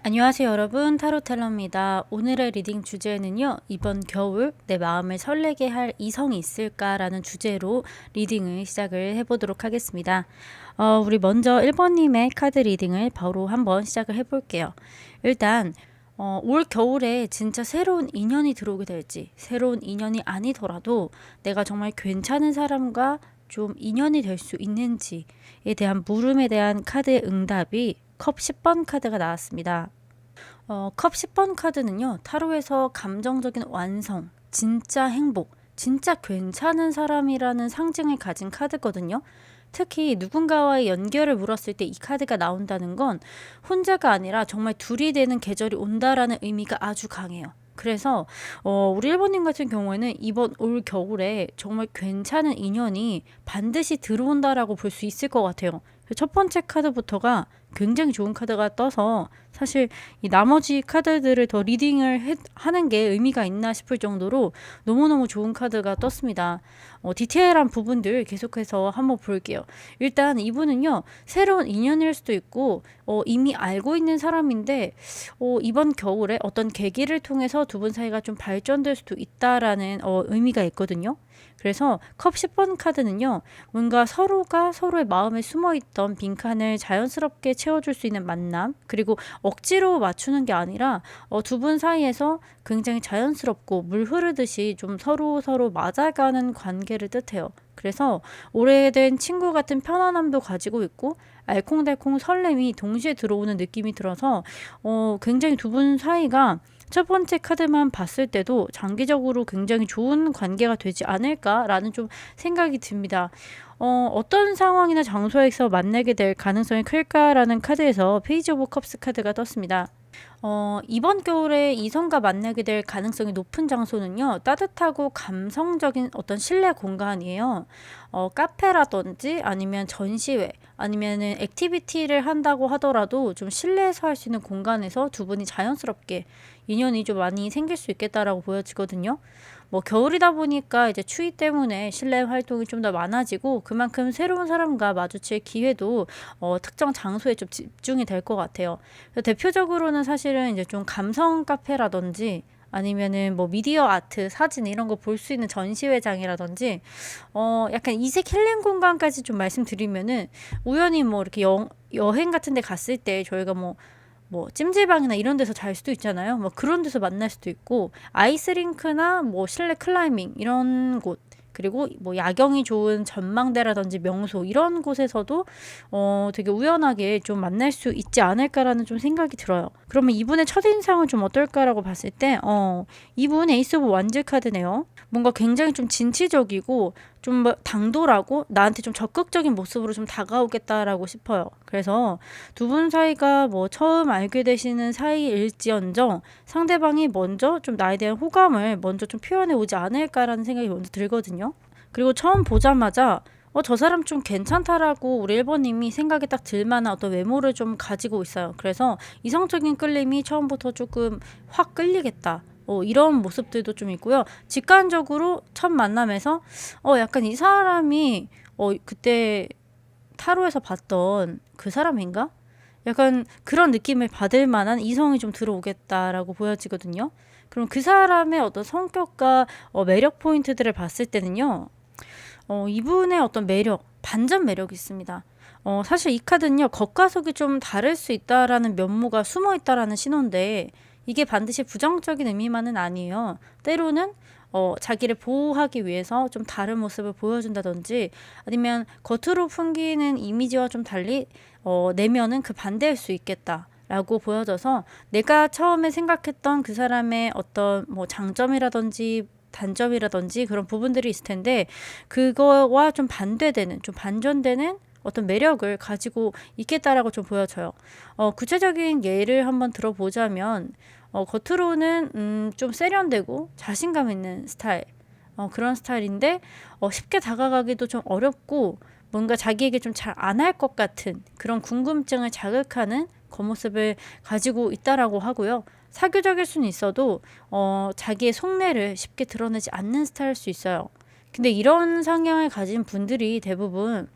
안녕하세요 여러분, 타로텔러입니다. 오늘의 리딩 주제는요, 이번 겨울 내 마음을 설레게 할 이성이 있을까라는 주제로 리딩을 시작을 해보도록 하겠습니다. 우리 먼저 1번님의 카드 리딩을 바로 한번 시작을 해볼게요. 일단 올 겨울에 진짜 새로운 인연이 들어오게 될지, 새로운 인연이 아니더라도 내가 정말 괜찮은 사람과 좀 인연이 될 수 있는지에 대한 물음에 대한 카드의 응답이 컵 10번 카드가 나왔습니다. 컵 10번 카드는요, 타로에서 감정적인 완성, 진짜 행복, 진짜 괜찮은 사람이라는 상징을 가진 카드거든요. 특히 누군가와의 연결을 물었을 때 이 카드가 나온다는 건 혼자가 아니라 정말 둘이 되는 계절이 온다라는 의미가 아주 강해요. 그래서 우리 일본님 같은 경우에는 이번 올 겨울에 정말 괜찮은 인연이 반드시 들어온다라고 볼 수 있을 것 같아요. 첫 번째 카드부터가 굉장히 좋은 카드가 떠서 사실 이 나머지 카드들을 더 리딩을 하는 게 의미가 있나 싶을 정도로 너무너무 좋은 카드가 떴습니다. 디테일한 부분들 계속해서 한번 볼게요. 일단 이분은요, 새로운 인연일 수도 있고 이미 알고 있는 사람인데 이번 겨울에 어떤 계기를 통해서 두 분 사이가 좀 발전될 수도 있다라는 의미가 있거든요. 그래서 컵 10번 카드는요, 뭔가 서로가 서로의 마음에 숨어있던 빈칸을 자연스럽게 채워줄 수 있는 만남, 그리고 억지로 맞추는 게 아니라 두 분 사이에서 굉장히 자연스럽고 물 흐르듯이 좀 서로 맞아가는 관계를 뜻해요. 그래서 오래된 친구 같은 편안함도 가지고 있고 알콩달콩 설렘이 동시에 들어오는 느낌이 들어서 굉장히 두 분 사이가 첫 번째 카드만 봤을 때도 장기적으로 굉장히 좋은 관계가 되지 않을까라는 좀 생각이 듭니다. 어떤 상황이나 장소에서 만나게 될 가능성이 클까라는 카드에서 페이지 오브 컵스 카드가 떴습니다. 이번 겨울에 이성과 만나게 될 가능성이 높은 장소는요, 따뜻하고 감성적인 어떤 실내 공간이에요. 카페라든지 아니면 전시회 아니면은 액티비티를 한다고 하더라도 좀 실내에서 할 수 있는 공간에서 두 분이 자연스럽게 인연이 좀 많이 생길 수 있겠다라고 보여지거든요. 뭐 겨울이다 보니까 이제 추위 때문에 실내 활동이 좀 더 많아지고 그만큼 새로운 사람과 마주칠 기회도 특정 장소에 좀 집중이 될 것 같아요. 대표적으로는 사실은 이제 좀 감성 카페라든지 아니면은 뭐 미디어 아트, 사진 이런 거 볼 수 있는 전시회장이라든지 약간 이색 힐링 공간까지 좀 말씀드리면은 우연히 뭐 이렇게 여행 같은 데 갔을 때 저희가 뭐 찜질방이나 이런 데서 잘 수도 있잖아요. 뭐 그런 데서 만날 수도 있고 아이스링크나 뭐 실내 클라이밍 이런 곳, 그리고 뭐 야경이 좋은 전망대라든지 명소 이런 곳에서도 되게 우연하게 좀 만날 수 있지 않을까라는 좀 생각이 들어요. 그러면 이분의 첫인상은 좀 어떨까라고 봤을 때 이분 에이스 오브 완즈 카드네요. 뭔가 굉장히 좀 진취적이고 좀 당돌하고 나한테 좀 적극적인 모습으로 좀 다가오겠다라고 싶어요. 그래서 두 분 사이가 뭐 처음 알게 되시는 사이일지언정 상대방이 먼저 좀 나에 대한 호감을 먼저 좀 표현해 오지 않을까라는 생각이 먼저 들거든요. 그리고 처음 보자마자 저 사람 좀 괜찮다라고 우리 1번님이 생각이 딱 들만한 어떤 외모를 좀 가지고 있어요. 그래서 이성적인 끌림이 처음부터 조금 확 끌리겠다. 이런 모습들도 좀 있고요. 직관적으로 첫 만남에서 약간 이 사람이 그때 타로에서 봤던 그 사람인가? 약간 그런 느낌을 받을 만한 이성이 좀 들어오겠다라고 보여지거든요. 그럼 그 사람의 어떤 성격과 매력 포인트들을 봤을 때는요, 이분의 어떤 매력, 반전 매력이 있습니다. 사실 이 카드는요, 겉과 속이 좀 다를 수 있다라는 면모가 숨어 있다라는 신호인데, 이게 반드시 부정적인 의미만은 아니에요. 때로는 자기를 보호하기 위해서 좀 다른 모습을 보여준다든지 아니면 겉으로 풍기는 이미지와 좀 달리 내면은 그 반대일 수 있겠다. 라고 보여져서 내가 처음에 생각했던 그 사람의 어떤 뭐 장점이라든지 단점이라든지 그런 부분들이 있을 텐데 그거와 좀 반대되는, 좀 반전되는 어떤 매력을 가지고 있겠다라고 좀 보여져요. 구체적인 예를 한번 들어보자면 겉으로는 좀 세련되고 자신감 있는 스타일, 그런 스타일인데 쉽게 다가가기도 좀 어렵고 뭔가 자기에게 좀 잘 안 할 것 같은 그런 궁금증을 자극하는 겉모습을 가지고 있다라고 하고요. 사교적일 수는 있어도 자기의 속내를 쉽게 드러내지 않는 스타일일 수 있어요. 근데 이런 성향을 가진 분들이 대부분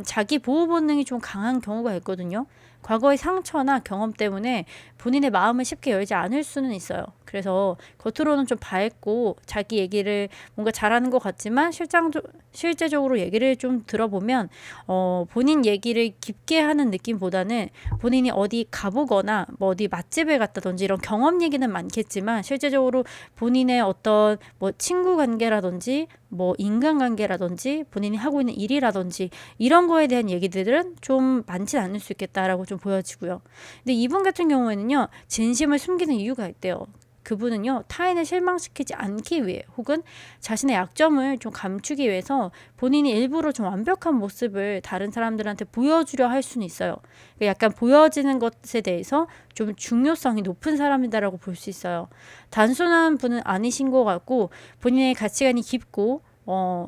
자기 보호 본능이 좀 강한 경우가 있거든요. 과거의 상처나 경험 때문에 본인의 마음을 쉽게 열지 않을 수는 있어요. 그래서 겉으로는 좀 밝고 자기 얘기를 뭔가 잘하는 것 같지만 실제적으로 얘기를 좀 들어보면 본인 얘기를 깊게 하는 느낌보다는 본인이 어디 가보거나 뭐 어디 맛집을 갔다든지 이런 경험 얘기는 많겠지만 실제적으로 본인의 어떤 뭐 친구 관계라든지 뭐 인간관계라든지 본인이 하고 있는 일이라든지 이런 거에 대한 얘기들은 좀 많지 않을 수 있겠다라고 좀 보여지고요. 근데 이분 같은 경우에는요, 진심을 숨기는 이유가 있대요. 그분은요, 타인을 실망시키지 않기 위해 혹은 자신의 약점을 좀 감추기 위해서 본인이 일부러 좀 완벽한 모습을 다른 사람들한테 보여주려 할 수는 있어요. 약간 보여지는 것에 대해서 좀 중요성이 높은 사람이다라고 볼 수 있어요. 단순한 분은 아니신 것 같고 본인의 가치관이 깊고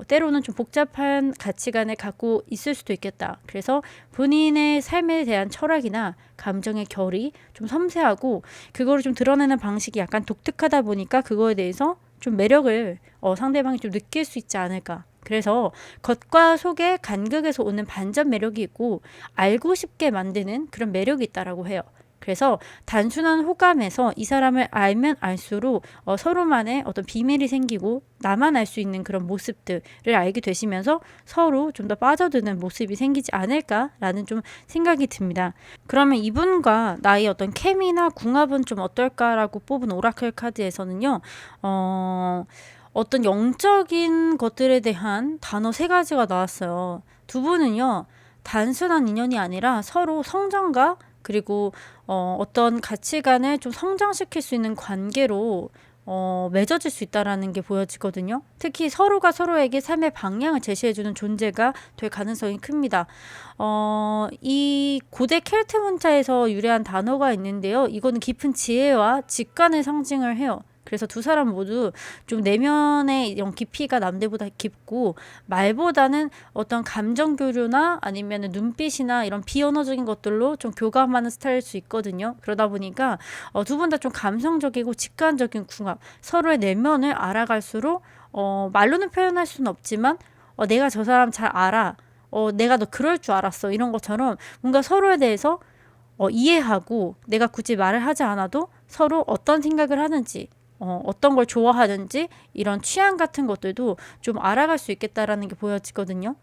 때로는 좀 복잡한 가치관을 갖고 있을 수도 있겠다. 그래서 본인의 삶에 대한 철학이나 감정의 결이 좀 섬세하고 그거를 좀 드러내는 방식이 약간 독특하다 보니까 그거에 대해서 좀 매력을 상대방이 좀 느낄 수 있지 않을까. 그래서 겉과 속의 간극에서 오는 반전 매력이 있고 알고 싶게 만드는 그런 매력이 있다라고 해요. 그래서 단순한 호감에서 이 사람을 알면 알수록 서로만의 어떤 비밀이 생기고 나만 알 수 있는 그런 모습들을 알게 되시면서 서로 좀 더 빠져드는 모습이 생기지 않을까라는 좀 생각이 듭니다. 그러면 이분과 나의 어떤 케미나 궁합은 좀 어떨까라고 뽑은 오라클 카드에서는요. 어떤 영적인 것들에 대한 단어 3가지가 나왔어요. 두 분은요. 단순한 인연이 아니라 서로 성장과 그리고 어떤 가치관을 좀 성장시킬 수 있는 관계로 맺어질 수 있다라는 게 보여지거든요. 특히 서로가 서로에게 삶의 방향을 제시해주는 존재가 될 가능성이 큽니다. 이 고대 켈트 문자에서 유래한 단어가 있는데요. 이거는 깊은 지혜와 직관을 상징을 해요. 그래서 두 사람 모두 좀 내면의 이런 깊이가 남들보다 깊고 말보다는 어떤 감정 교류나 아니면 눈빛이나 이런 비언어적인 것들로 좀 교감하는 스타일일 수 있거든요. 그러다 보니까 두 분 다 좀 감성적이고 직관적인 궁합, 서로의 내면을 알아갈수록 말로는 표현할 수는 없지만 내가 저 사람 잘 알아. 내가 너 그럴 줄 알았어. 이런 것처럼 뭔가 서로에 대해서 이해하고 내가 굳이 말을 하지 않아도 서로 어떤 생각을 하는지 어떤 걸 좋아하는지 이런 취향 같은 것들도 좀 알아갈 수 있겠다라는 게 보여지거든요.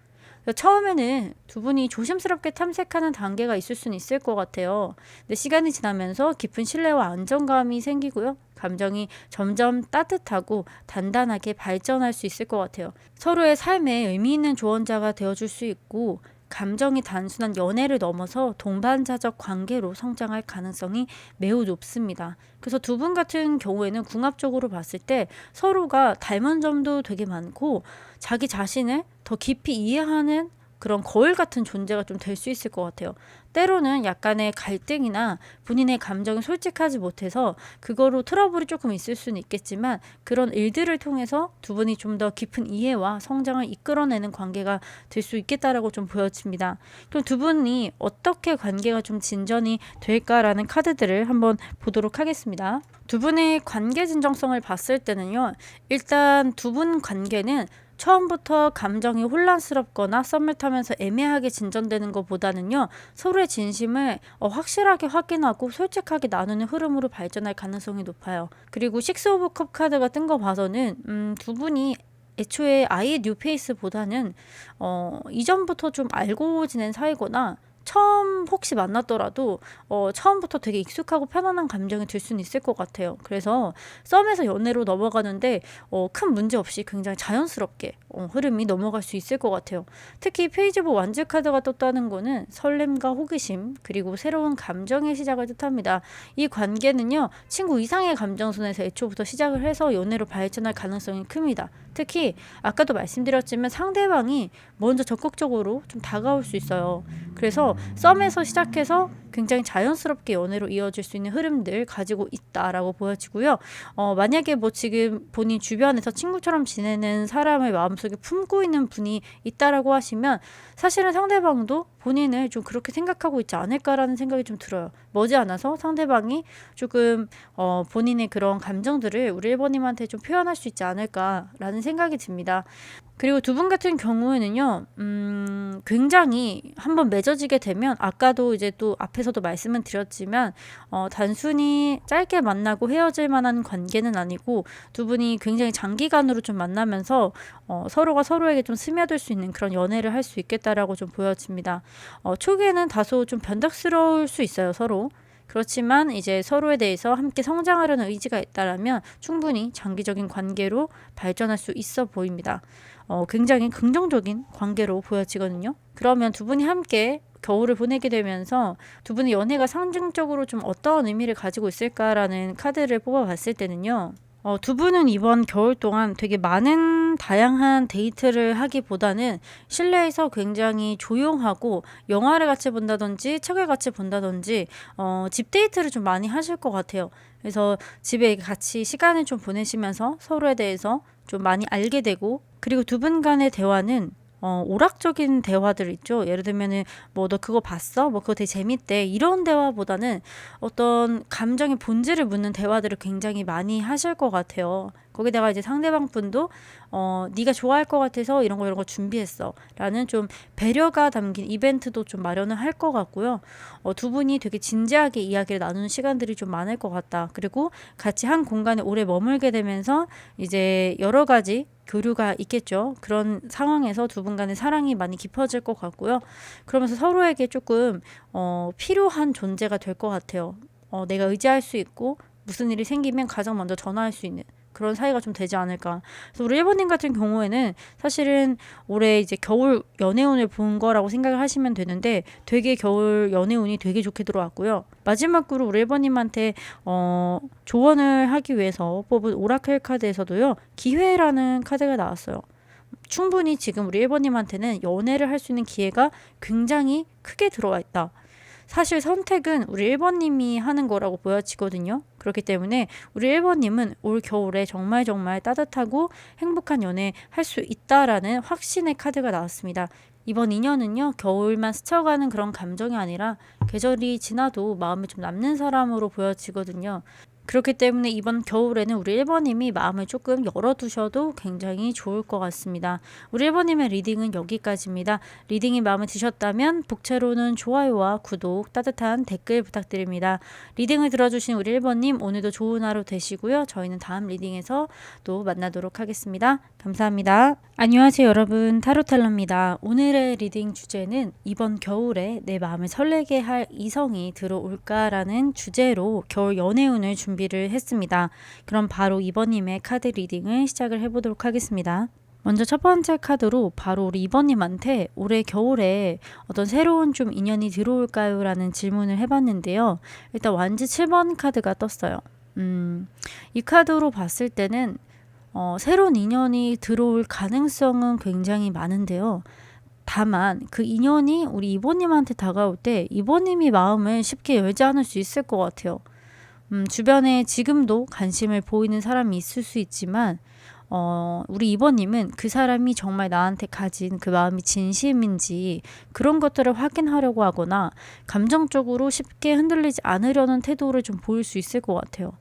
처음에는 두 분이 조심스럽게 탐색하는 단계가 있을 수는 있을 것 같아요. 근데 시간이 지나면서 깊은 신뢰와 안정감이 생기고요. 감정이 점점 따뜻하고 단단하게 발전할 수 있을 것 같아요. 서로의 삶에 의미 있는 조언자가 되어줄 수 있고 감정이 단순한 연애를 넘어서 동반자적 관계로 성장할 가능성이 매우 높습니다. 그래서 두 분 같은 경우에는 궁합적으로 봤을 때 서로가 닮은 점도 되게 많고 자기 자신을 더 깊이 이해하는 그런 거울 같은 존재가 좀 될 수 있을 것 같아요. 때로는 약간의 갈등이나 본인의 감정이 솔직하지 못해서 그거로 트러블이 조금 있을 수는 있겠지만 그런 일들을 통해서 두 분이 좀 더 깊은 이해와 성장을 이끌어내는 관계가 될 수 있겠다라고 좀 보여집니다. 그럼 두 분이 어떻게 관계가 좀 진전이 될까라는 카드들을 한번 보도록 하겠습니다. 두 분의 관계 진정성을 봤을 때는요. 일단 두 분 관계는 처음부터 감정이 혼란스럽거나 썸을 타면서 애매하게 진전되는 것보다는요. 서로의 진심을 확실하게 확인하고 솔직하게 나누는 흐름으로 발전할 가능성이 높아요. 그리고 식스 오브 컵 카드가 뜬 거 봐서는 두 분이 애초에 아예 뉴페이스보다는 이전부터 좀 알고 지낸 사이거나 처음 혹시 만났더라도 처음부터 되게 익숙하고 편안한 감정이 들 수는 있을 것 같아요. 그래서 썸에서 연애로 넘어가는데 큰 문제 없이 굉장히 자연스럽게 흐름이 넘어갈 수 있을 것 같아요. 특히 페이지 오브 완즈 카드가 떴다는 거는 설렘과 호기심 그리고 새로운 감정의 시작을 뜻합니다. 이 관계는요. 친구 이상의 감정선에서 애초부터 시작을 해서 연애로 발전할 가능성이 큽니다. 특히 아까도 말씀드렸지만 상대방이 먼저 적극적으로 좀 다가올 수 있어요. 그래서 썸에서 시작해서 굉장히 자연스럽게 연애로 이어질 수 있는 흐름들 가지고 있다라고 보여지고요. 만약에 뭐 지금 본인 주변에서 친구처럼 지내는 사람을 마음속에 품고 있는 분이 있다라고 하시면 사실은 상대방도 본인을 좀 그렇게 생각하고 있지 않을까라는 생각이 좀 들어요. 머지않아서 상대방이 조금 본인의 그런 감정들을 우리 1번님한테 좀 표현할 수 있지 않을까라는 생각이 듭니다. 그리고 두 분 같은 경우에는요, 굉장히 한번 맺어지게 되면, 아까도 이제 또 앞에서도 말씀은 드렸지만, 단순히 짧게 만나고 헤어질 만한 관계는 아니고, 두 분이 굉장히 장기간으로 좀 만나면서, 서로가 서로에게 좀 스며들 수 있는 그런 연애를 할 수 있겠다라고 좀 보여집니다. 초기에는 다소 좀 변덕스러울 수 있어요, 서로. 그렇지만 이제 서로에 대해서 함께 성장하려는 의지가 있다라면 충분히 장기적인 관계로 발전할 수 있어 보입니다. 굉장히 긍정적인 관계로 보여지거든요. 그러면 두 분이 함께 겨울을 보내게 되면서 두 분의 연애가 상징적으로 좀 어떤 의미를 가지고 있을까라는 카드를 뽑아봤을 때는요. 두 분은 이번 겨울 동안 되게 많은 다양한 데이트를 하기보다는 실내에서 굉장히 조용하고 영화를 같이 본다든지 책을 같이 본다든지 집 데이트를 좀 많이 하실 것 같아요. 그래서 집에 같이 시간을 좀 보내시면서 서로에 대해서 좀 많이 알게 되고, 그리고 두 분 간의 대화는 오락적인 대화들 있죠. 예를 들면은 뭐 너 그거 봤어? 뭐 그거 되게 재밌대. 이런 대화보다는 어떤 감정의 본질을 묻는 대화들을 굉장히 많이 하실 것 같아요. 거기다가 이제 상대방 분도 네가 좋아할 것 같아서 이런 거 준비했어 라는 좀 배려가 담긴 이벤트도 좀 마련을 할 것 같고요. 두 분이 되게 진지하게 이야기를 나누는 시간들이 좀 많을 것 같다. 그리고 같이 한 공간에 오래 머물게 되면서 이제 여러 가지 교류가 있겠죠. 그런 상황에서 두 분 간의 사랑이 많이 깊어질 것 같고요. 그러면서 서로에게 조금 필요한 존재가 될 것 같아요. 내가 의지할 수 있고 무슨 일이 생기면 가장 먼저 전화할 수 있는 그런 사이가 좀 되지 않을까. 그래서 우리 1번님 같은 경우에는 사실은 올해 이제 겨울 연애운을 본 거라고 생각을 하시면 되는데, 되게 겨울 연애운이 되게 좋게 들어왔고요. 마지막으로 우리 1번님한테 조언을 하기 위해서 뽑은 오라클 카드에서도요, 기회라는 카드가 나왔어요. 충분히 지금 우리 1번님한테는 연애를 할 수 있는 기회가 굉장히 크게 들어와 있다. 사실 선택은 우리 1번님이 하는 거라고 보여지거든요. 그렇기 때문에 우리 1번님은 올 겨울에 정말 따뜻하고 행복한 연애 할 수 있다라는 확신의 카드가 나왔습니다. 이번 인연은요, 겨울만 스쳐가는 그런 감정이 아니라 계절이 지나도 마음에 좀 남는 사람으로 보여지거든요. 그렇기 때문에 이번 겨울에는 우리 1번님이 마음을 조금 열어두셔도 굉장히 좋을 것 같습니다. 우리 1번님의 리딩은 여기까지입니다. 리딩이 마음에 드셨다면 복채로는 좋아요와 구독, 따뜻한 댓글 부탁드립니다. 리딩을 들어주신 우리 1번님, 오늘도 좋은 하루 되시고요. 저희는 다음 리딩에서 또 만나도록 하겠습니다. 감사합니다. 안녕하세요 여러분, 타로텔러입니다. 오늘의 리딩 주제는 이번 겨울에 내 마음을 설레게 할 이성이 들어올까라는 주제로 겨울 연애운을 준비를 했습니다. 그럼 바로 2번님의 카드 리딩을 시작을 해보도록 하겠습니다. 먼저 첫 번째 카드로 바로 우리 2번님한테 올해 겨울에 어떤 새로운 좀 인연이 들어올까요? 라는 질문을 해봤는데요. 일단 완지 7번 카드가 떴어요. 이 카드로 봤을 때는 새로운 인연이 들어올 가능성은 굉장히 많은데요. 다만 그 인연이 우리 2번님한테 다가올 때 2번님이 마음을 쉽게 열지 않을 수 있을 것 같아요. 주변에 지금도 관심을 보이는 사람이 있을 수 있지만 우리 2번님은 그 사람이 정말 나한테 가진 그 마음이 진심인지 그런 것들을 확인하려고 하거나 감정적으로 쉽게 흔들리지 않으려는 태도를 좀 보일 수 있을 것 같아요.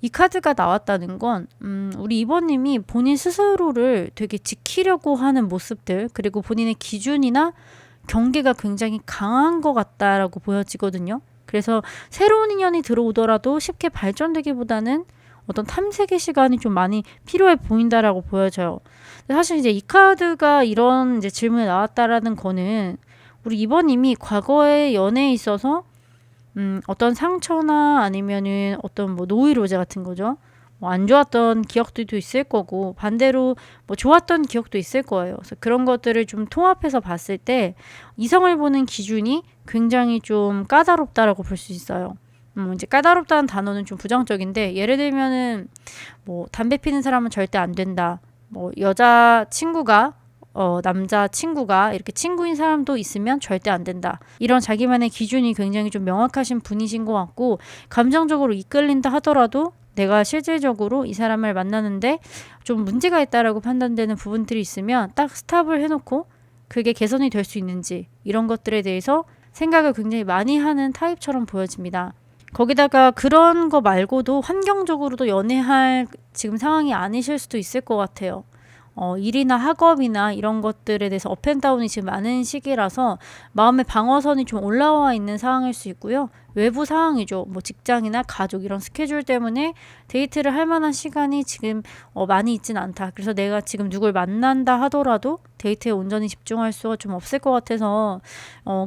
이 카드가 나왔다는 건 우리 2번님이 본인 스스로를 되게 지키려고 하는 모습들, 그리고 본인의 기준이나 경계가 굉장히 강한 것 같다라고 보여지거든요. 그래서 새로운 인연이 들어오더라도 쉽게 발전되기보다는 어떤 탐색의 시간이 좀 많이 필요해 보인다라고 보여져요. 사실 이제 이 카드가 이런 이제 질문에 나왔다라는 거는 우리 2번님이 과거의 연애에 있어서 어떤 상처나 아니면은 어떤 뭐 노이로제 같은 거죠. 뭐 안 좋았던 기억들도 있을 거고 반대로 뭐 좋았던 기억도 있을 거예요. 그래서 그런 것들을 좀 통합해서 봤을 때 이성을 보는 기준이 굉장히 좀 까다롭다라고 볼 수 있어요. 이제 까다롭다는 단어는 좀 부정적인데, 예를 들면은 뭐 담배 피는 사람은 절대 안 된다. 뭐 여자 친구가 남자 친구가 이렇게 친구인 사람도 있으면 절대 안 된다. 이런 자기만의 기준이 굉장히 좀 명확하신 분이신 것 같고, 감정적으로 이끌린다 하더라도 내가 실질적으로 이 사람을 만나는데 좀 문제가 있다라고 판단되는 부분들이 있으면 딱 스탑을 해놓고 그게 개선이 될 수 있는지 이런 것들에 대해서 생각을 굉장히 많이 하는 타입처럼 보여집니다. 거기다가 그런 거 말고도 환경적으로도 연애할 지금 상황이 아니실 수도 있을 것 같아요. 일이나 학업이나 이런 것들에 대해서 업앤다운이 지금 많은 시기라서 마음의 방어선이 좀 올라와 있는 상황일 수 있고요. 외부 상황이죠. 뭐 직장이나 가족 이런 스케줄 때문에 데이트를 할 만한 시간이 지금 많이 있진 않다. 그래서 내가 지금 누굴 만난다 하더라도 데이트에 온전히 집중할 수가 좀 없을 것 같아서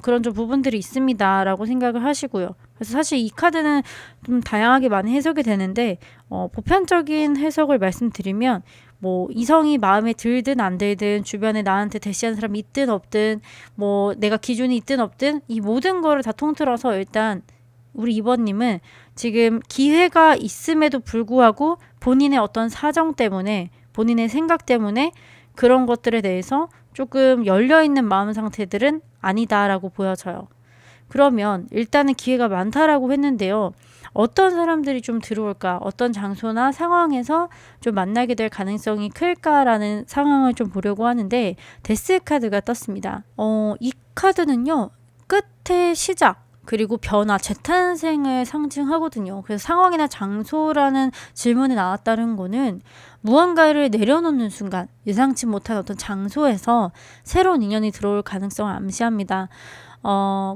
그런 좀 부분들이 있습니다라고 생각을 하시고요. 그래서 사실 이 카드는 좀 다양하게 많이 해석이 되는데 보편적인 해석을 말씀드리면 뭐 이성이 마음에 들든 안 들든 주변에 나한테 대시하는 사람이 있든 없든 뭐 내가 기준이 있든 없든 이 모든 거를 다 통틀어서 일단 우리 2번님은 지금 기회가 있음에도 불구하고 본인의 어떤 사정 때문에 본인의 생각 때문에 그런 것들에 대해서 조금 열려있는 마음 상태들은 아니다라고 보여져요. 그러면 일단은 기회가 많다라고 했는데요. 어떤 사람들이 좀 들어올까? 어떤 장소나 상황에서 좀 만나게 될 가능성이 클까라는 상황을 좀 보려고 하는데 데스 카드가 떴습니다. 이 카드는요. 끝의 시작 그리고 변화, 재탄생을 상징하거든요. 그래서 상황이나 장소라는 질문에 나왔다는 거는 무언가를 내려놓는 순간 예상치 못한 어떤 장소에서 새로운 인연이 들어올 가능성을 암시합니다.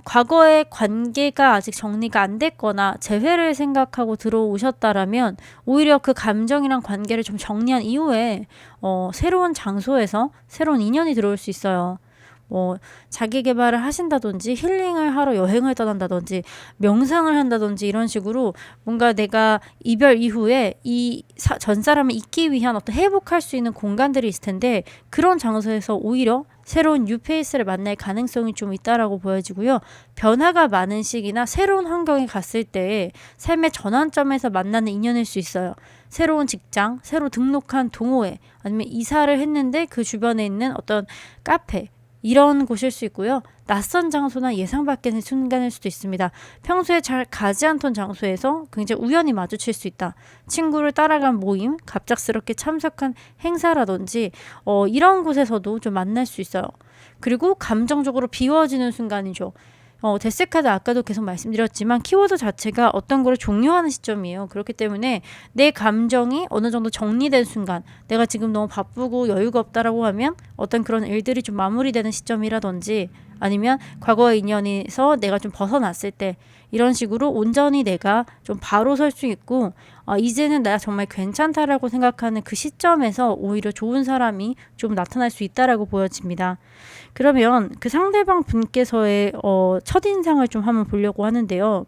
과거의 관계가 아직 정리가 안 됐거나 재회를 생각하고 들어오셨다라면 오히려 그 감정이랑 관계를 좀 정리한 이후에 새로운 장소에서 새로운 인연이 들어올 수 있어요. 뭐 자기 개발을 하신다든지 힐링을 하러 여행을 떠난다든지 명상을 한다든지 이런 식으로 뭔가 내가 이별 이후에 이 전 사람을 잊기 위한 어떤 회복할 수 있는 공간들이 있을 텐데 그런 장소에서 오히려 새로운 뉴페이스를 만날 가능성이 좀 있다라고 보여지고요. 변화가 많은 시기나 새로운 환경에 갔을 때 삶의 전환점에서 만나는 인연일 수 있어요. 새로운 직장, 새로 등록한 동호회, 아니면 이사를 했는데 그 주변에 있는 어떤 카페 이런 곳일 수 있고요. 낯선 장소나 예상 밖의 순간일 수도 있습니다. 평소에 잘 가지 않던 장소에서 굉장히 우연히 마주칠 수 있다. 친구를 따라간 모임, 갑작스럽게 참석한 행사라든지 이런 곳에서도 좀 만날 수 있어요. 그리고 감정적으로 비워지는 순간이죠. 데스카드 아까도 계속 말씀드렸지만 키워드 자체가 어떤 거를 종료하는 시점이에요. 그렇기 때문에 내 감정이 어느 정도 정리된 순간 내가 지금 너무 바쁘고 여유가 없다라고 하면 어떤 그런 일들이 좀 마무리되는 시점이라든지 아니면 과거의 인연에서 내가 좀 벗어났을 때 이런 식으로 온전히 내가 좀 바로 설 수 있고 이제는 내가 정말 괜찮다라고 생각하는 그 시점에서 오히려 좋은 사람이 좀 나타날 수 있다라고 보여집니다. 그러면 그 상대방 분께서의 첫인상을 좀 한번 보려고 하는데요.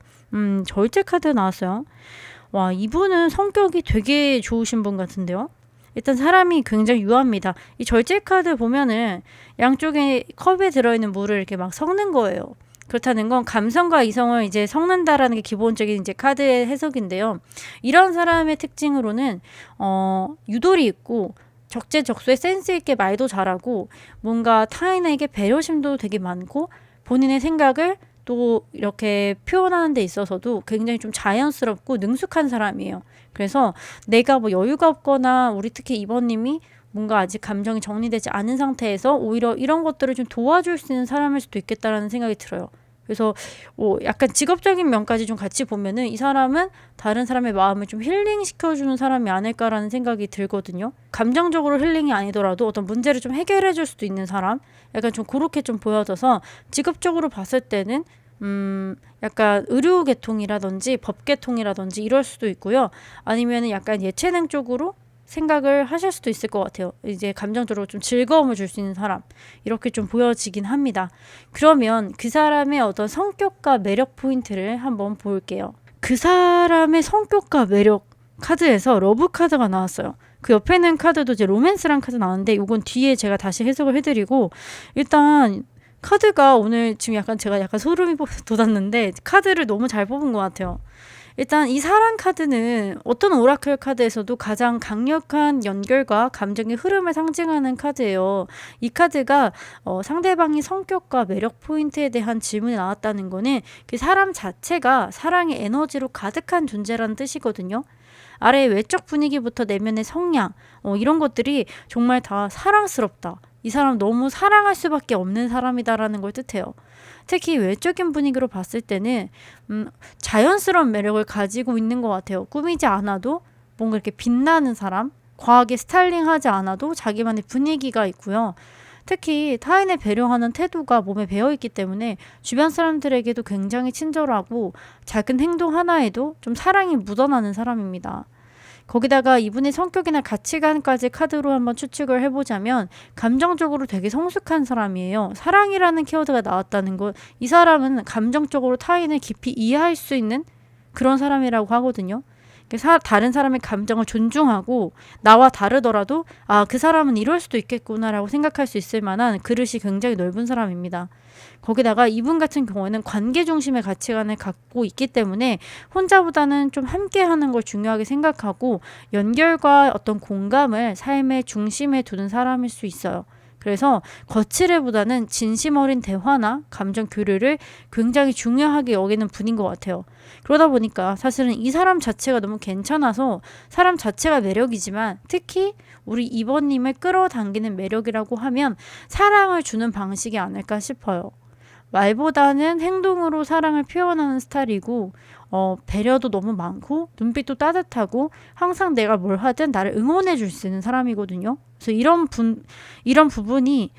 절제 카드 나왔어요. 와, 이분은 성격이 되게 좋으신 분 같은데요. 일단 사람이 굉장히 유합니다. 이 절제 카드 보면은 양쪽에 컵에 들어있는 물을 이렇게 막 섞는 거예요. 그렇다는 건 감성과 이성을 이제 섞는다라는 게 기본적인 이제 카드의 해석인데요. 이런 사람의 특징으로는 유도리 있고 적재적소에 센스 있게 말도 잘하고 뭔가 타인에게 배려심도 되게 많고 본인의 생각을 또 이렇게 표현하는 데 있어서도 굉장히 좀 자연스럽고 능숙한 사람이에요. 그래서 내가 뭐 여유가 없거나 우리 특히 2번님이 뭔가 아직 감정이 정리되지 않은 상태에서 오히려 이런 것들을 좀 도와줄 수 있는 사람일 수도 있겠다라는 생각이 들어요. 그래서 약간 직업적인 면까지 좀 같이 보면은 이 사람은 다른 사람의 마음을 좀 힐링시켜주는 사람이 아닐까라는 생각이 들거든요. 감정적으로 힐링이 아니더라도 어떤 문제를 좀 해결해줄 수도 있는 사람? 약간 좀 그렇게 좀 보여져서 직업적으로 봤을 때는 약간 의료계통이라든지 법계통이라든지 이럴 수도 있고요. 아니면은 약간 예체능 쪽으로 생각을 하실 수도 있을 것 같아요. 이제 감정적으로 좀 즐거움을 줄 수 있는 사람 이렇게 좀 보여지긴 합니다. 그러면 그 사람의 어떤 성격과 매력 포인트를 한번 볼게요. 그 사람의 성격과 매력 카드에서 러브 카드가 나왔어요. 그 옆에 있는 카드도 이제 로맨스란 카드 나왔는데 이건 뒤에 제가 다시 해석을 해드리고 일단 카드가 오늘 지금 약간 제가 약간 소름이 돋았는데 카드를 너무 잘 뽑은 것 같아요. 일단 이 사랑 카드는 어떤 오라클 카드에서도 가장 강력한 연결과 감정의 흐름을 상징하는 카드예요. 이 카드가 상대방의 성격과 매력 포인트에 대한 질문이 나왔다는 거는 그 사람 자체가 사랑의 에너지로 가득한 존재라는 뜻이거든요. 아래의 외적 분위기부터 내면의 성향 이런 것들이 정말 다 사랑스럽다. 이 사람 너무 사랑할 수밖에 없는 사람이다라는 걸 뜻해요. 특히 외적인 분위기로 봤을 때는 자연스러운 매력을 가지고 있는 것 같아요. 꾸미지 않아도 뭔가 이렇게 빛나는 사람, 과하게 스타일링하지 않아도 자기만의 분위기가 있고요. 특히 타인을 배려하는 태도가 몸에 배어있기 때문에 주변 사람들에게도 굉장히 친절하고 작은 행동 하나에도 좀 사랑이 묻어나는 사람입니다. 거기다가 이분의 성격이나 가치관까지 카드로 한번 추측을 해보자면 감정적으로 되게 성숙한 사람이에요. 사랑이라는 키워드가 나왔다는 건 이 사람은 감정적으로 타인을 깊이 이해할 수 있는 그런 사람이라고 하거든요. 다른 사람의 감정을 존중하고 나와 다르더라도 그 사람은 이럴 수도 있겠구나라고 생각할 수 있을 만한 그릇이 굉장히 넓은 사람입니다. 거기다가 이분 같은 경우에는 관계 중심의 가치관을 갖고 있기 때문에 혼자보다는 좀 함께하는 걸 중요하게 생각하고 연결과 어떤 공감을 삶의 중심에 두는 사람일 수 있어요. 그래서 거칠애보다는 진심 어린 대화나 감정 교류를 굉장히 중요하게 여기는 분인 것 같아요. 그러다 보니까 사실은 이 사람 자체가 너무 괜찮아서 사람 자체가 매력이지만 특히 우리 이번님을 끌어당기는 매력이라고 하면 사랑을 주는 방식이 아닐까 싶어요. 말보다는 행동으로 사랑을 표현하는 스타일이고 배려도 너무 많고 눈빛도 따뜻하고 항상 내가 뭘 하든 나를 응원해 줄 수 있는 사람이거든요. 그래서 이런 부분이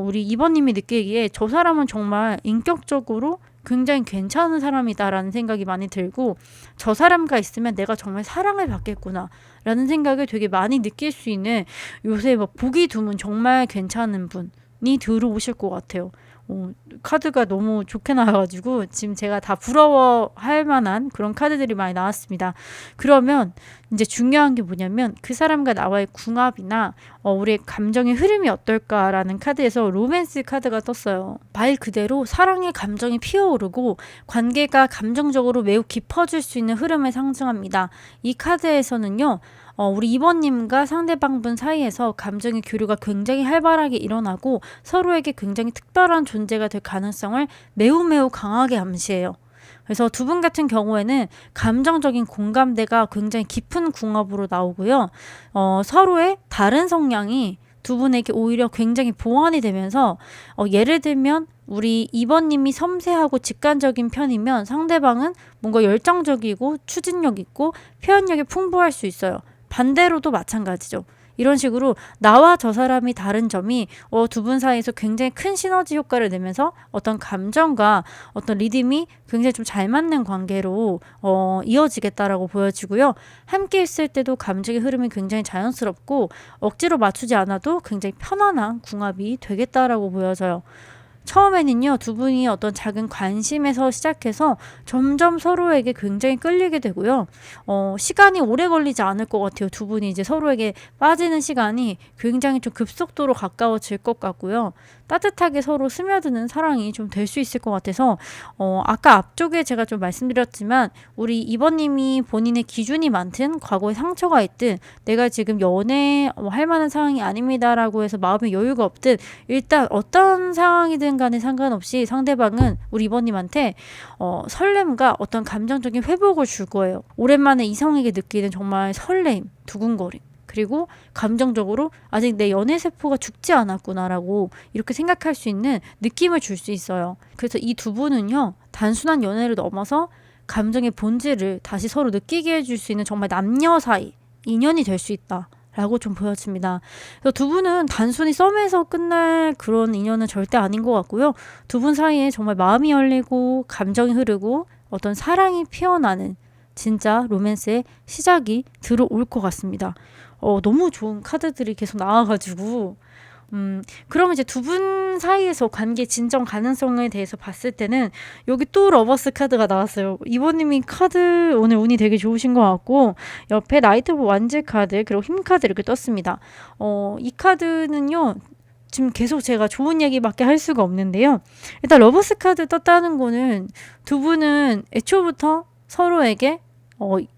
우리 이번님이 느끼기에 저 사람은 정말 인격적으로 굉장히 괜찮은 사람이다라는 생각이 많이 들고 저 사람과 있으면 내가 정말 사랑을 받겠구나 라는 생각을 되게 많이 느낄 수 있는 요새 막 보기 드문 정말 괜찮은 분이 들어오실 것 같아요. 카드가 너무 좋게 나와가지고 지금 제가 다 부러워할 만한 그런 카드들이 많이 나왔습니다. 그러면 이제 중요한 게 뭐냐면 그 사람과 나와의 궁합이나 우리의 감정의 흐름이 어떨까라는 카드에서 로맨스 카드가 떴어요. 말 그대로 사랑의 감정이 피어오르고 관계가 감정적으로 매우 깊어질 수 있는 흐름을 상징합니다. 이 카드에서는요. 우리 이번님과 상대방분 사이에서 감정의 교류가 굉장히 활발하게 일어나고 서로에게 굉장히 특별한 존재가 될 가능성을 매우 강하게 암시해요. 그래서 두 분 같은 경우에는 감정적인 공감대가 굉장히 깊은 궁합으로 나오고요. 서로의 다른 성향이 두 분에게 오히려 굉장히 보완이 되면서 예를 들면 우리 이번님이 섬세하고 직관적인 편이면 상대방은 뭔가 열정적이고 추진력 있고 표현력이 풍부할 수 있어요. 반대로도 마찬가지죠. 이런 식으로 나와 저 사람이 다른 점이 두 분 사이에서 굉장히 큰 시너지 효과를 내면서 어떤 감정과 어떤 리듬이 굉장히 좀 잘 맞는 관계로 이어지겠다라고 보여지고요. 함께 있을 때도 감정의 흐름이 굉장히 자연스럽고 억지로 맞추지 않아도 굉장히 편안한 궁합이 되겠다라고 보여져요. 처음에는요, 두 분이 어떤 작은 관심에서 시작해서 점점 서로에게 굉장히 끌리게 되고요. 시간이 오래 걸리지 않을 것 같아요. 두 분이 이제 서로에게 빠지는 시간이 굉장히 좀 급속도로 가까워질 것 같고요. 따뜻하게 서로 스며드는 사랑이 좀 될 수 있을 것 같아서 아까 앞쪽에 제가 좀 말씀드렸지만 우리 이번님이 본인의 기준이 많든 과거에 상처가 있든 내가 지금 연애할 만한 상황이 아닙니다라고 해서 마음에 여유가 없든 일단 어떤 상황이든 간에 상관없이 상대방은 우리 이번님한테 설렘과 어떤 감정적인 회복을 줄 거예요. 오랜만에 이성에게 느끼는 정말 설렘, 두근거림. 그리고 감정적으로 아직 내 연애 세포가 죽지 않았구나라고 이렇게 생각할 수 있는 느낌을 줄 수 있어요. 그래서 이 두 분은요, 단순한 연애를 넘어서 감정의 본질을 다시 서로 느끼게 해줄 수 있는 정말 남녀 사이 인연이 될 수 있다. 라고 좀 보여집니다. 그래서 두 분은 단순히 썸에서 끝날 그런 인연은 절대 아닌 것 같고요. 두 분 사이에 정말 마음이 열리고 감정이 흐르고 어떤 사랑이 피어나는 진짜 로맨스의 시작이 들어올 것 같습니다. 너무 좋은 카드들이 계속 나와가지고 그럼 이제 두 분 사이에서 관계 진정 가능성에 대해서 봤을 때는 여기 또 러버스 카드가 나왔어요. 이번님이 카드 오늘 운이 되게 좋으신 것 같고 옆에 나이트 오브 완즈 카드 그리고 힘 카드 이렇게 떴습니다. 이 카드는요. 지금 계속 제가 좋은 얘기밖에 할 수가 없는데요. 일단 러버스 카드 떴다는 거는 두 분은 애초부터 서로에게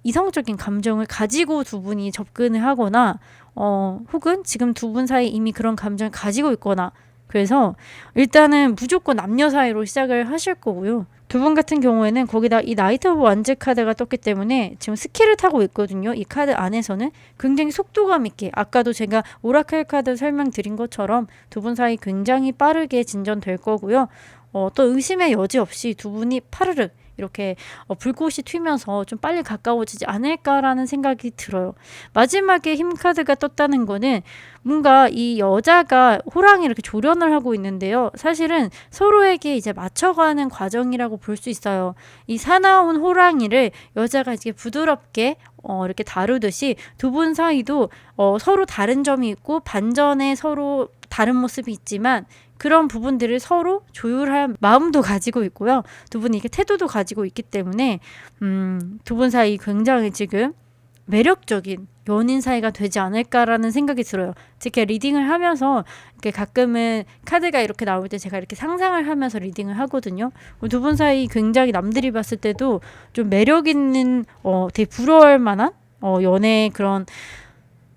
이성적인 감정을 가지고 두 분이 접근을 하거나 혹은 지금 두 분 사이 이미 그런 감정을 가지고 있거나 그래서 일단은 무조건 남녀 사이로 시작을 하실 거고요. 두 분 같은 경우에는 거기다 이 나이트 오브 완즈 카드가 떴기 때문에 지금 스킬을 타고 있거든요. 이 카드 안에서는 굉장히 속도감 있게 아까도 제가 오라클 카드 설명드린 것처럼 두 분 사이 굉장히 빠르게 진전될 거고요. 또 의심의 여지 없이 두 분이 파르륵 이렇게 불꽃이 튀면서 좀 빨리 가까워지지 않을까라는 생각이 들어요. 마지막에 힘 카드가 떴다는 거는 뭔가 이 여자가 호랑이 이렇게 조련을 하고 있는데요. 사실은 서로에게 이제 맞춰가는 과정이라고 볼 수 있어요. 이 사나운 호랑이를 여자가 이렇게 부드럽게 이렇게 다루듯이 두 분 사이도 서로 다른 점이 있고 반전에 서로 다른 모습이 있지만 그런 부분들을 서로 조율할 마음도 가지고 있고요. 두 분이 이렇게 태도도 가지고 있기 때문에 두 분 사이 굉장히 지금 매력적인 연인 사이가 되지 않을까라는 생각이 들어요. 특히 리딩을 하면서 이렇게 가끔은 카드가 이렇게 나올 때 제가 이렇게 상상을 하면서 리딩을 하거든요. 두 분 사이 굉장히 남들이 봤을 때도 좀 매력 있는 되게 부러울 만한 연애 그런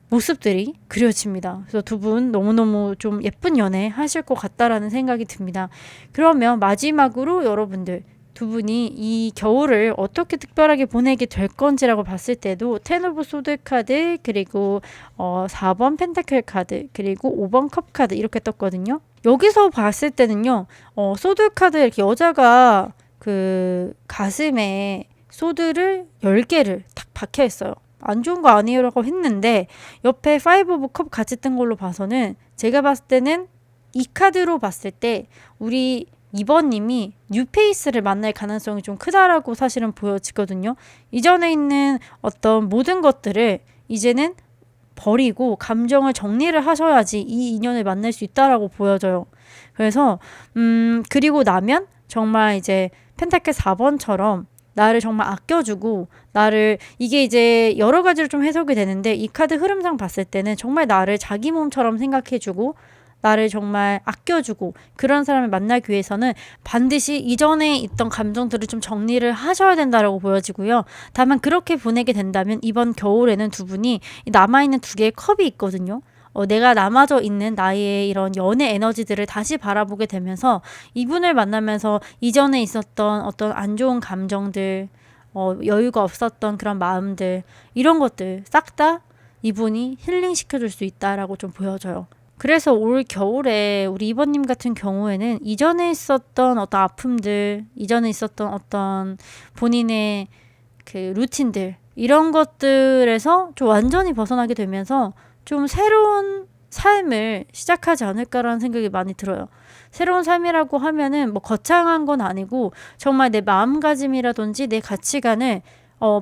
모습들이 그려집니다. 그래서 두 분 너무너무 좀 예쁜 연애 하실 것 같다라는 생각이 듭니다. 그러면 마지막으로 여러분들 두 분이 이 겨울을 어떻게 특별하게 보내게 될 건지라고 봤을 때도 텐 오브 소드 카드 그리고 4번 펜타클 카드 그리고 5번 컵 카드 이렇게 떴거든요. 여기서 봤을 때는요. 소드 카드 이렇게 여자가 그 가슴에 소드를 10개를 탁 박혀 있어요. 안 좋은 거 아니에요라고 했는데 옆에 5 오브 컵 같이 뜬 걸로 봐서는 제가 봤을 때는 이 카드로 봤을 때 우리 2번님이 뉴페이스를 만날 가능성이 좀 크다라고 사실은 보여지거든요. 이전에 있는 어떤 모든 것들을 이제는 버리고 감정을 정리를 하셔야지 이 인연을 만날 수 있다라고 보여져요. 그래서 그리고 나면 정말 이제 펜타클 4번처럼 나를 정말 아껴주고 나를 이게 이제 여러 가지로 좀 해석이 되는데 이 카드 흐름상 봤을 때는 정말 나를 자기 몸처럼 생각해주고 나를 정말 아껴주고 그런 사람을 만나기 위해서는 반드시 이전에 있던 감정들을 좀 정리를 하셔야 된다라고 보여지고요. 다만 그렇게 보내게 된다면 이번 겨울에는 두 분이 남아있는 2개의 컵이 있거든요. 내가 남아져 있는 나의 이런 연애 에너지들을 다시 바라보게 되면서 이분을 만나면서 이전에 있었던 어떤 안 좋은 감정들, 여유가 없었던 그런 마음들 이런 것들 싹 다 이분이 힐링시켜줄 수 있다라고 좀 보여져요. 그래서 올 겨울에 우리 이번님 같은 경우에는 이전에 있었던 어떤 아픔들, 이전에 있었던 어떤 본인의 그 루틴들 이런 것들에서 좀 완전히 벗어나게 되면서 좀 새로운 삶을 시작하지 않을까라는 생각이 많이 들어요. 새로운 삶이라고 하면은 뭐 거창한 건 아니고 정말 내 마음가짐이라든지 내 가치관을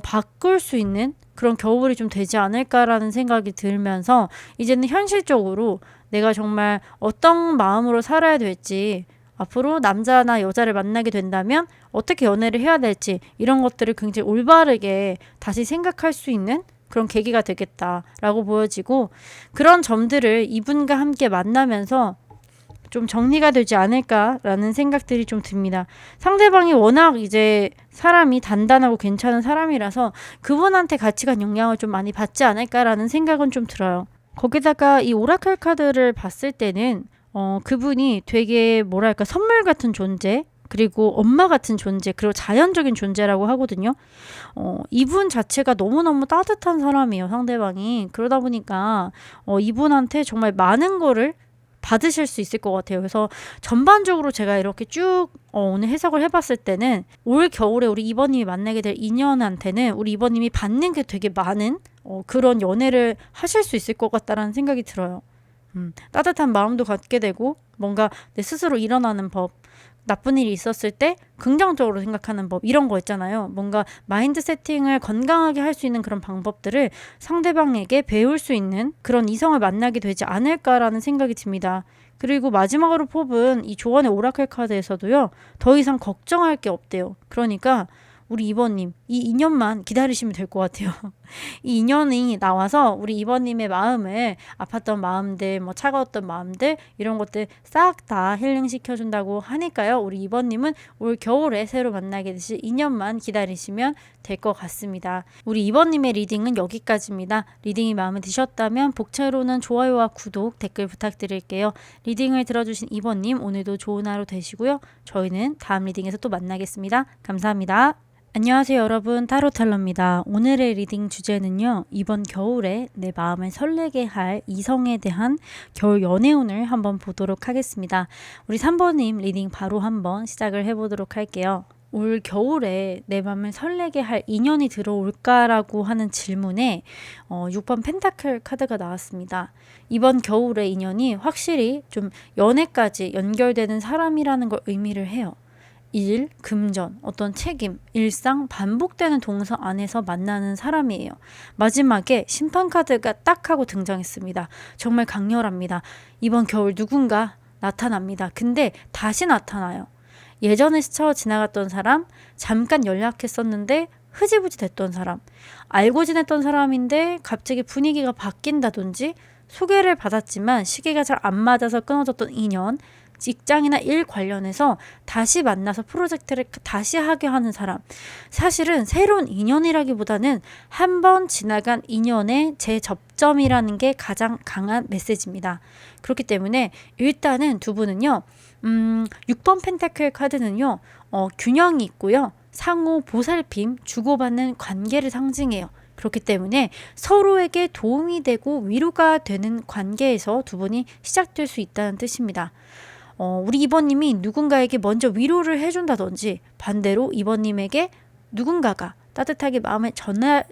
바꿀 수 있는 그런 겨울이 좀 되지 않을까라는 생각이 들면서 이제는 현실적으로 내가 정말 어떤 마음으로 살아야 될지 앞으로 남자나 여자를 만나게 된다면 어떻게 연애를 해야 될지 이런 것들을 굉장히 올바르게 다시 생각할 수 있는 그런 계기가 되겠다라고 보여지고 그런 점들을 이분과 함께 만나면서 좀 정리가 되지 않을까라는 생각들이 좀 듭니다. 상대방이 워낙 이제 사람이 단단하고 괜찮은 사람이라서 그분한테 가치관 영향을 좀 많이 받지 않을까라는 생각은 좀 들어요. 거기다가 이 오라클 카드를 봤을 때는 그분이 되게 뭐랄까 선물 같은 존재 그리고 엄마 같은 존재 그리고 자연적인 존재라고 하거든요. 이분 자체가 너무너무 따뜻한 사람이에요. 상대방이. 그러다 보니까 이분한테 정말 많은 거를 받으실 수 있을 것 같아요. 그래서 전반적으로 제가 이렇게 쭉 오늘 해석을 해봤을 때는 올 겨울에 우리 이번님이 만나게 될 인연한테는 우리 이번님이 받는 게 되게 많은 그런 연애를 하실 수 있을 것 같다라는 생각이 들어요. 따뜻한 마음도 갖게 되고 뭔가 내 스스로 일어나는 법 나쁜 일이 있었을 때 긍정적으로 생각하는 법 이런 거 있잖아요. 뭔가 마인드 세팅을 건강하게 할 수 있는 그런 방법들을 상대방에게 배울 수 있는 그런 이성을 만나게 되지 않을까라는 생각이 듭니다. 그리고 마지막으로 뽑은 이 조언의 오라클 카드에서도요. 더 이상 걱정할 게 없대요. 그러니까 우리 이번님 이 인연만 기다리시면 될 것 같아요. 이 인연이 나와서 우리 이번님의 마음을 아팠던 마음들 뭐 차가웠던 마음들 이런 것들 싹 다 힐링시켜준다고 하니까요. 우리 이번님은 올 겨울에 새로 만나게 되실 인연만 기다리시면 될 것 같습니다. 우리 이번님의 리딩은 여기까지입니다. 리딩이 마음에 드셨다면 복채로는 좋아요와 구독 댓글 부탁드릴게요. 리딩을 들어주신 이번님 오늘도 좋은 하루 되시고요. 저희는 다음 리딩에서 또 만나겠습니다. 감사합니다. 안녕하세요 여러분, 타로텔러입니다. 오늘의 리딩 주제는요. 이번 겨울에 내 마음을 설레게 할 이성에 대한 겨울 연애운을 한번 보도록 하겠습니다. 우리 3번님 리딩 바로 한번 시작을 해보도록 할게요. 올 겨울에 내 맘을 설레게 할 인연이 들어올까라고 하는 질문에 6번 펜타클 카드가 나왔습니다. 이번 겨울의 인연이 확실히 좀 연애까지 연결되는 사람이라는 걸 의미를 해요. 일, 금전, 어떤 책임, 일상, 반복되는 동서 안에서 만나는 사람이에요. 마지막에 심판 카드가 딱 하고 등장했습니다. 정말 강렬합니다. 이번 겨울 누군가 나타납니다. 근데 다시 나타나요. 예전에 스쳐 지나갔던 사람, 잠깐 연락했었는데 흐지부지 됐던 사람, 알고 지냈던 사람인데 갑자기 분위기가 바뀐다든지 소개를 받았지만 시기가 잘 안 맞아서 끊어졌던 인연, 직장이나 일 관련해서 다시 만나서 프로젝트를 다시 하게 하는 사람. 사실은 새로운 인연이라기보다는 한 번 지나간 인연의 재접점이라는 게 가장 강한 메시지입니다. 그렇기 때문에 일단은 두 분은요, 6번 펜타클 카드는요, 균형이 있고요. 상호 보살핌, 주고받는 관계를 상징해요. 그렇기 때문에 서로에게 도움이 되고 위로가 되는 관계에서 두 분이 시작될 수 있다는 뜻입니다. 우리 이번님이 누군가에게 먼저 위로를 해준다든지 반대로 이번님에게 누군가가 따뜻하게 마음을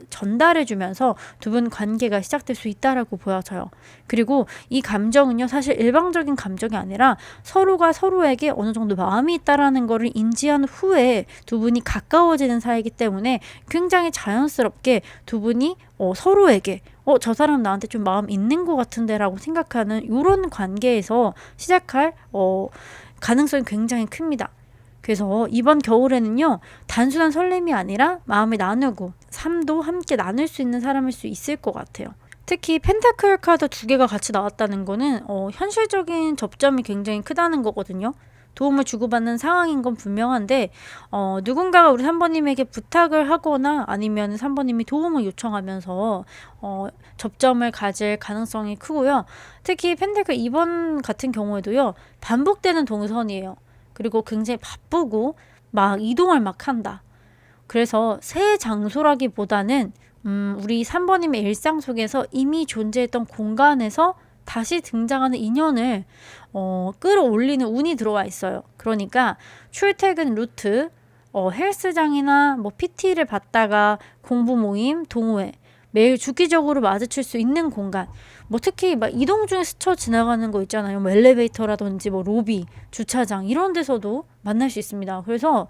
전달해주면서 두 분 관계가 시작될 수 있다라고 보여져요. 그리고 이 감정은요, 사실 일방적인 감정이 아니라 서로가 서로에게 어느 정도 마음이 있다라는 것을 인지한 후에 두 분이 가까워지는 사이이기 때문에 굉장히 자연스럽게 두 분이 서로에게 저 사람 나한테 좀 마음 있는 것 같은데 라고 생각하는 이런 관계에서 시작할 가능성이 굉장히 큽니다. 그래서 이번 겨울에는요, 단순한 설렘이 아니라 마음을 나누고 삶도 함께 나눌 수 있는 사람일 수 있을 것 같아요. 특히 펜타클 카드 2개가 같이 나왔다는 거는 현실적인 접점이 굉장히 크다는 거거든요. 도움을 주고받는 상황인 건 분명한데 누군가가 우리 3번님에게 부탁을 하거나 아니면 3번님이 도움을 요청하면서 접점을 가질 가능성이 크고요. 특히 펜타클 2번 같은 경우에도요, 반복되는 동선이에요. 그리고 굉장히 바쁘고 막 이동을 막 한다. 그래서 새 장소라기보다는 우리 3번님의 일상 속에서 이미 존재했던 공간에서 다시 등장하는 인연을 끌어올리는 운이 들어와 있어요. 그러니까 출퇴근 루트, 헬스장이나 뭐 PT를 받다가 공부 모임, 동호회, 매일 주기적으로 마주칠 수 있는 공간, 뭐 특히 막 이동 중에 스쳐 지나가는 거 있잖아요. 뭐 엘리베이터라든지 뭐 로비, 주차장 이런 데서도 만날 수 있습니다. 그래서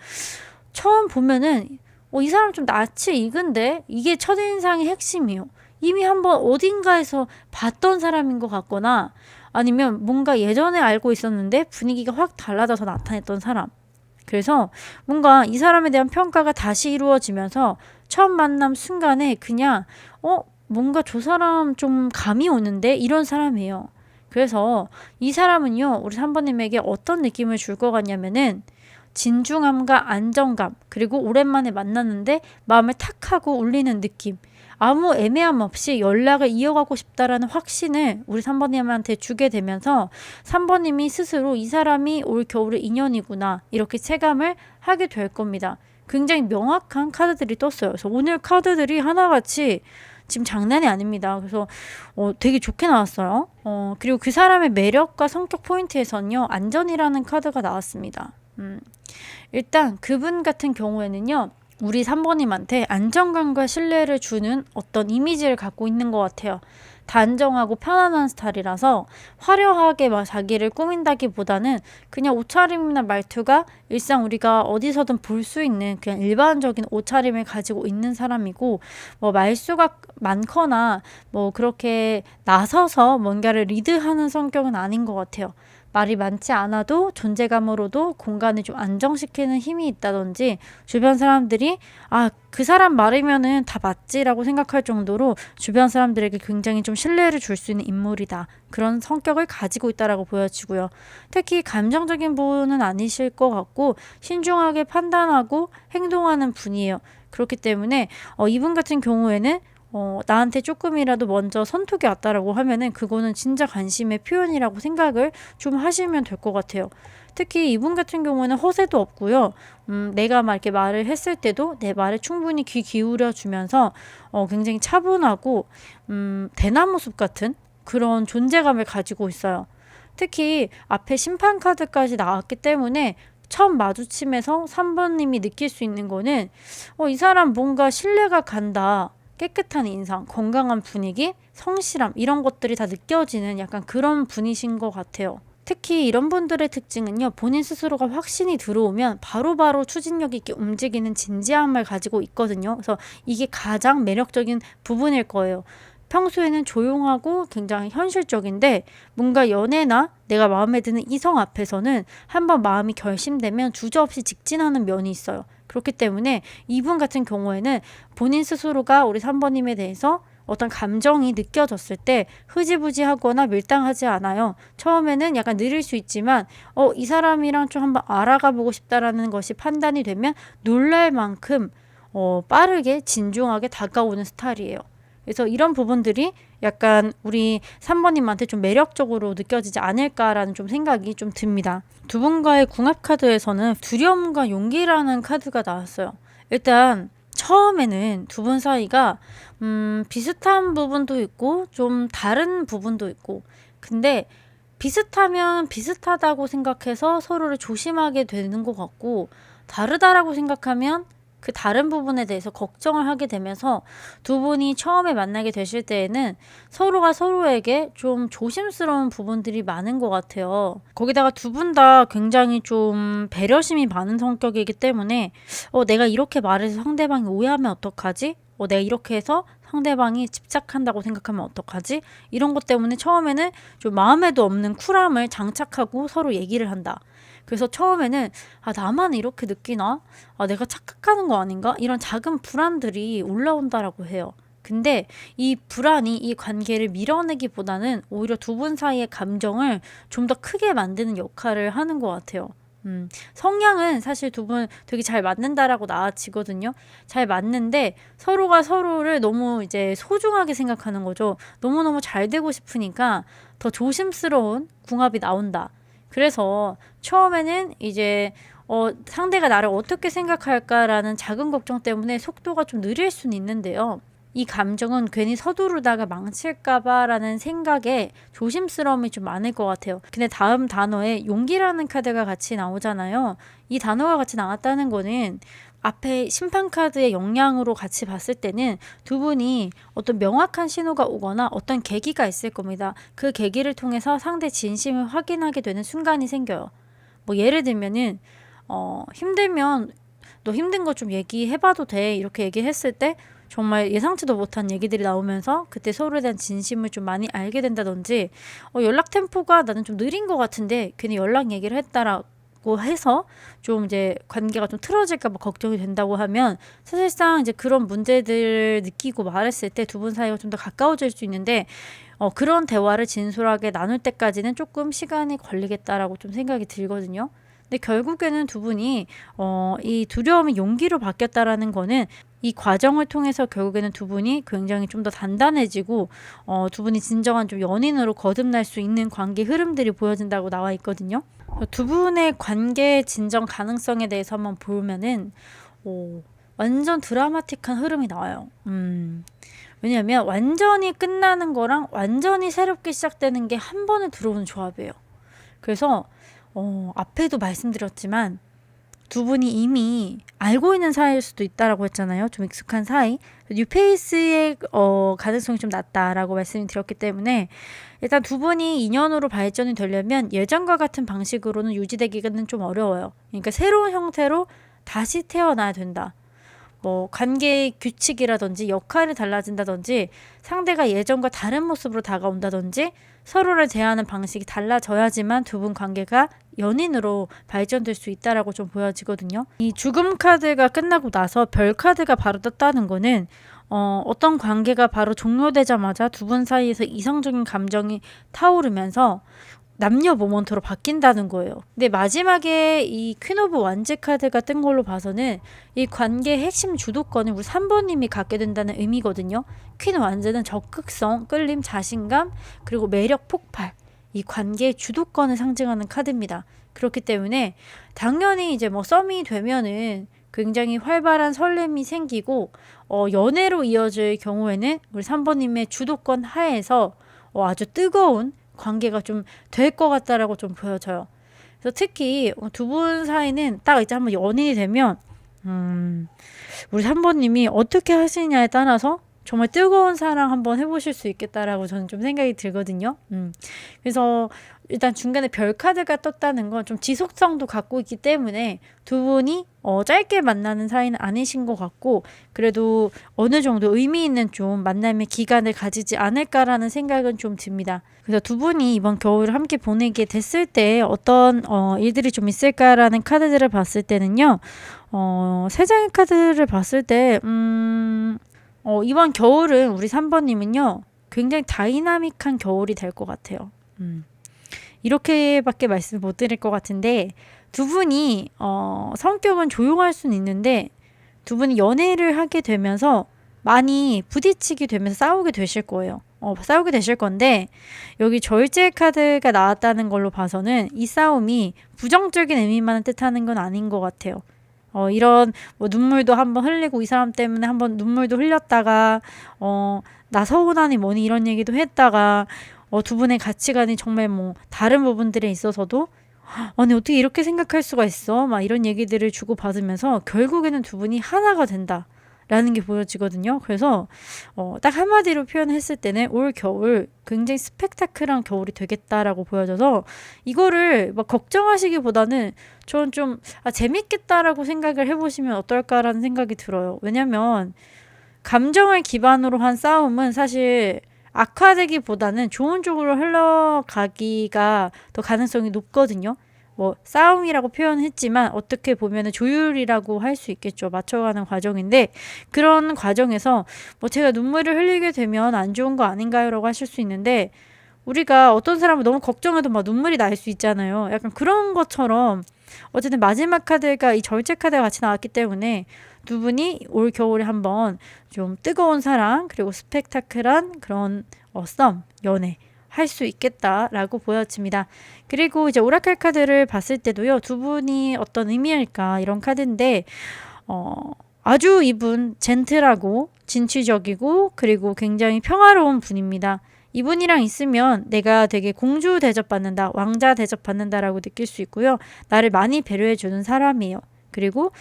처음 보면은 이 사람 좀 낯이 익은데 이게 첫인상의 핵심이에요. 이미 한번 어딘가에서 봤던 사람인 것 같거나 아니면 뭔가 예전에 알고 있었는데 분위기가 확 달라져서 나타냈던 사람. 그래서 뭔가 이 사람에 대한 평가가 다시 이루어지면서 처음 만남 순간에 그냥 뭔가 저 사람 좀 감이 오는데 이런 사람이에요. 그래서 이 사람은요, 우리 3번님에게 어떤 느낌을 줄 것 같냐면은 진중함과 안정감, 그리고 오랜만에 만났는데 마음을 탁 하고 울리는 느낌, 아무 애매함 없이 연락을 이어가고 싶다라는 확신을 우리 3번님한테 주게 되면서 3번님이 스스로 이 사람이 올 겨울의 인연이구나 이렇게 체감을 하게 될 겁니다. 굉장히 명확한 카드들이 떴어요. 그래서 오늘 카드들이 하나같이 지금 장난이 아닙니다. 그래서 되게 좋게 나왔어요. 그리고 그 사람의 매력과 성격 포인트에서는요, 안전이라는 카드가 나왔습니다. 일단 그분 같은 경우에는요, 우리 3번님한테 안정감과 신뢰를 주는 어떤 이미지를 갖고 있는 것 같아요. 단정하고 편안한 스타일이라서 화려하게 막 자기를 꾸민다기보다는 그냥 옷차림이나 말투가 일상 우리가 어디서든 볼 수 있는 그냥 일반적인 옷차림을 가지고 있는 사람이고, 뭐 말수가 많거나 뭐 그렇게 나서서 뭔가를 리드하는 성격은 아닌 것 같아요. 말이 많지 않아도 존재감으로도 공간을 좀 안정시키는 힘이 있다든지, 주변 사람들이 그 사람 말이면은 다 맞지라고 생각할 정도로 주변 사람들에게 굉장히 좀 신뢰를 줄 수 있는 인물이다. 그런 성격을 가지고 있다라고 보여지고요. 특히 감정적인 분은 아니실 것 같고 신중하게 판단하고 행동하는 분이에요. 그렇기 때문에 이분 같은 경우에는 나한테 조금이라도 먼저 선톡이 왔다라고 하면은 그거는 진짜 관심의 표현이라고 생각을 좀 하시면 될 것 같아요. 특히 이분 같은 경우는 허세도 없고요. 내가 막 이렇게 말을 했을 때도 내 말에 충분히 귀 기울여 주면서 굉장히 차분하고 대나무숲 같은 그런 존재감을 가지고 있어요. 특히 앞에 심판 카드까지 나왔기 때문에 처음 마주침에서 3번님이 느낄 수 있는 거는 이 사람 뭔가 신뢰가 간다. 깨끗한 인상, 건강한 분위기, 성실함 이런 것들이 다 느껴지는 약간 그런 분이신 것 같아요. 특히 이런 분들의 특징은요. 본인 스스로가 확신이 들어오면 바로바로 추진력 있게 움직이는 진지함을 가지고 있거든요. 그래서 이게 가장 매력적인 부분일 거예요. 평소에는 조용하고 굉장히 현실적인데 뭔가 연애나 내가 마음에 드는 이성 앞에서는 한번 마음이 결심되면 주저없이 직진하는 면이 있어요. 그렇기 때문에 이분 같은 경우에는 본인 스스로가 우리 3번님에 대해서 어떤 감정이 느껴졌을 때 흐지부지하거나 밀당하지 않아요. 처음에는 약간 느릴 수 있지만 이 사람이랑 좀 한번 알아가 보고 싶다라는 것이 판단이 되면 놀랄 만큼 빠르게 진중하게 다가오는 스타일이에요. 그래서 이런 부분들이 약간 우리 3번님한테 좀 매력적으로 느껴지지 않을까라는 좀 생각이 좀 듭니다. 두 분과의 궁합 카드에서는 두려움과 용기라는 카드가 나왔어요. 일단 처음에는 두 분 사이가 비슷한 부분도 있고 좀 다른 부분도 있고, 근데 비슷하면 비슷하다고 생각해서 서로를 조심하게 되는 것 같고, 다르다라고 생각하면 그 다른 부분에 대해서 걱정을 하게 되면서 두 분이 처음에 만나게 되실 때에는 서로가 서로에게 좀 조심스러운 부분들이 많은 것 같아요. 거기다가 두 분 다 굉장히 좀 배려심이 많은 성격이기 때문에 내가 이렇게 말해서 상대방이 오해하면 어떡하지? 내가 이렇게 해서 상대방이 집착한다고 생각하면 어떡하지? 이런 것 때문에 처음에는 좀 마음에도 없는 쿨함을 장착하고 서로 얘기를 한다. 그래서 처음에는 나만 이렇게 느끼나? 내가 착각하는 거 아닌가? 이런 작은 불안들이 올라온다라고 해요. 근데 이 불안이 이 관계를 밀어내기보다는 오히려 두 분 사이의 감정을 좀 더 크게 만드는 역할을 하는 것 같아요. 성향은 사실 두 분 되게 잘 맞는다라고 나아지거든요. 잘 맞는데 서로가 서로를 너무 이제 소중하게 생각하는 거죠. 너무너무 잘 되고 싶으니까 더 조심스러운 궁합이 나온다. 그래서 처음에는 이제 상대가 나를 어떻게 생각할까라는 작은 걱정 때문에 속도가 좀 느릴 수는 있는데요. 이 감정은 괜히 서두르다가 망칠까봐라는 생각에 조심스러움이 좀 많을 것 같아요. 근데 다음 단어에 용기라는 카드가 같이 나오잖아요. 이 단어가 같이 나왔다는 거는 앞에 심판 카드의 영향으로 같이 봤을 때는 두 분이 어떤 명확한 신호가 오거나 어떤 계기가 있을 겁니다. 그 계기를 통해서 상대 진심을 확인하게 되는 순간이 생겨요. 뭐 예를 들면은 힘들면 너 힘든 거 좀 얘기해봐도 돼 이렇게 얘기했을 때 정말 예상치도 못한 얘기들이 나오면서 그때 서로에 대한 진심을 좀 많이 알게 된다든지, 연락 템포가 나는 좀 느린 것 같은데 괜히 연락 얘기를 했다라고 해서 좀 이제 관계가 좀 틀어질까 봐 걱정이 된다고 하면 사실상 이제 그런 문제들을 느끼고 말했을 때 두 분 사이가 좀 더 가까워질 수 있는데 그런 대화를 진솔하게 나눌 때까지는 조금 시간이 걸리겠다라고 좀 생각이 들거든요. 근데 결국에는 두 분이 이 두려움이 용기로 바뀌었다라는 거는 이 과정을 통해서 결국에는 두 분이 굉장히 좀 더 단단해지고 두 분이 진정한 좀 연인으로 거듭날 수 있는 관계 흐름들이 보여진다고 나와 있거든요. 두 분의 관계 진정 가능성에 대해서 한번 보면은 완전 드라마틱한 흐름이 나와요. 왜냐하면 완전히 끝나는 거랑 완전히 새롭게 시작되는 게 한 번에 들어오는 조합이에요. 그래서 앞에도 말씀드렸지만 두 분이 이미 알고 있는 사이일 수도 있다라고 했잖아요. 좀 익숙한 사이. 뉴페이스의 가능성이 좀 낮다라고 말씀을 드렸기 때문에 일단 두 분이 인연으로 발전이 되려면 예전과 같은 방식으로는 유지되기는 좀 어려워요. 그러니까 새로운 형태로 다시 태어나야 된다. 뭐 관계의 규칙이라든지 역할이 달라진다든지 상대가 예전과 다른 모습으로 다가온다든지 서로를 대하는 방식이 달라져야지만 두 분 관계가 연인으로 발전될 수 있다라고 좀 보여지거든요. 이 죽음 카드가 끝나고 나서 별 카드가 바로 떴다는 거는 어떤 관계가 바로 종료되자마자 두 분 사이에서 이성적인 감정이 타오르면서 남녀 모먼트로 바뀐다는 거예요. 근데 마지막에 이 퀸 오브 완즈 카드가 뜬 걸로 봐서는 이 관계의 핵심 주도권을 우리 3번님이 갖게 된다는 의미거든요. 퀸 완즈는 적극성, 끌림, 자신감, 그리고 매력 폭발, 이 관계의 주도권을 상징하는 카드입니다. 그렇기 때문에 당연히 이제 뭐 썸이 되면은 굉장히 활발한 설렘이 생기고 연애로 이어질 경우에는 우리 3번님의 주도권 하에서 아주 뜨거운 관계가 좀 될 것 같다라고 좀 보여져요. 그래서 특히 두 분 사이는 딱 이제 한번 연인이 되면 우리 3번님이 어떻게 하시냐에 따라서 정말 뜨거운 사랑 한번 해보실 수 있겠다라고 저는 좀 생각이 들거든요. 그래서 일단 중간에 별 카드가 떴다는 건 좀 지속성도 갖고 있기 때문에 두 분이 짧게 만나는 사이는 아니신 것 같고, 그래도 어느 정도 의미 있는 좀 만남의 기간을 가지지 않을까라는 생각은 좀 듭니다. 그래서 두 분이 이번 겨울을 함께 보내게 됐을 때 어떤 일들이 좀 있을까라는 카드들을 봤을 때는요. 세 장의 카드를 봤을 때 이번 겨울은 우리 3번님은요. 굉장히 다이나믹한 겨울이 될 것 같아요. 이렇게밖에 말씀 못 드릴 것 같은데, 두 분이 성격은 조용할 수는 있는데 두 분이 연애를 하게 되면서 많이 부딪히게 되면서 싸우게 되실 거예요. 싸우게 되실 건데, 여기 절제 카드가 나왔다는 걸로 봐서는 이 싸움이 부정적인 의미만 뜻하는 건 아닌 것 같아요. 이런 뭐 눈물도 한번 흘리고 이 사람 때문에 한번 눈물도 흘렸다가 나 서운하니 뭐니 이런 얘기도 했다가 두 분의 가치관이 정말 뭐 다른 부분들에 있어서도 아니 어떻게 이렇게 생각할 수가 있어 막 이런 얘기들을 주고받으면서 결국에는 두 분이 하나가 된다 라는 게 보여지거든요. 그래서 딱 한마디로 표현했을 때는 올 겨울 굉장히 스펙타클한 겨울이 되겠다라고 보여져서, 이거를 막 걱정하시기보다는 저는 좀 재밌겠다라고 생각을 해보시면 어떨까라는 생각이 들어요. 왜냐면 감정을 기반으로 한 싸움은 사실 악화되기보다는 좋은 쪽으로 흘러가기가 더 가능성이 높거든요. 뭐 싸움이라고 표현했지만 어떻게 보면 조율이라고 할 수 있겠죠. 맞춰가는 과정인데, 그런 과정에서 뭐 제가 눈물을 흘리게 되면 안 좋은 거 아닌가요? 라고 하실 수 있는데, 우리가 어떤 사람을 너무 걱정해도 막 눈물이 날 수 있잖아요. 약간 그런 것처럼 어쨌든 마지막 카드가 이 절제 카드가 같이 나왔기 때문에 두 분이 올 겨울에 한번 좀 뜨거운 사랑 그리고 스펙타클한 그런 썸, 연애 할 수 있겠다라고 보여집니다. 그리고 이제 오라클 카드를 봤을 때도요. 두 분이 어떤 의미일까 이런 카드인데 아주 이분 젠틀하고 진취적이고 그리고 굉장히 평화로운 분입니다. 이분이랑 있으면 내가 되게 공주 대접받는다, 왕자 대접받는다라고 느낄 수 있고요. 나를 많이 배려해주는 사람이에요. 그리고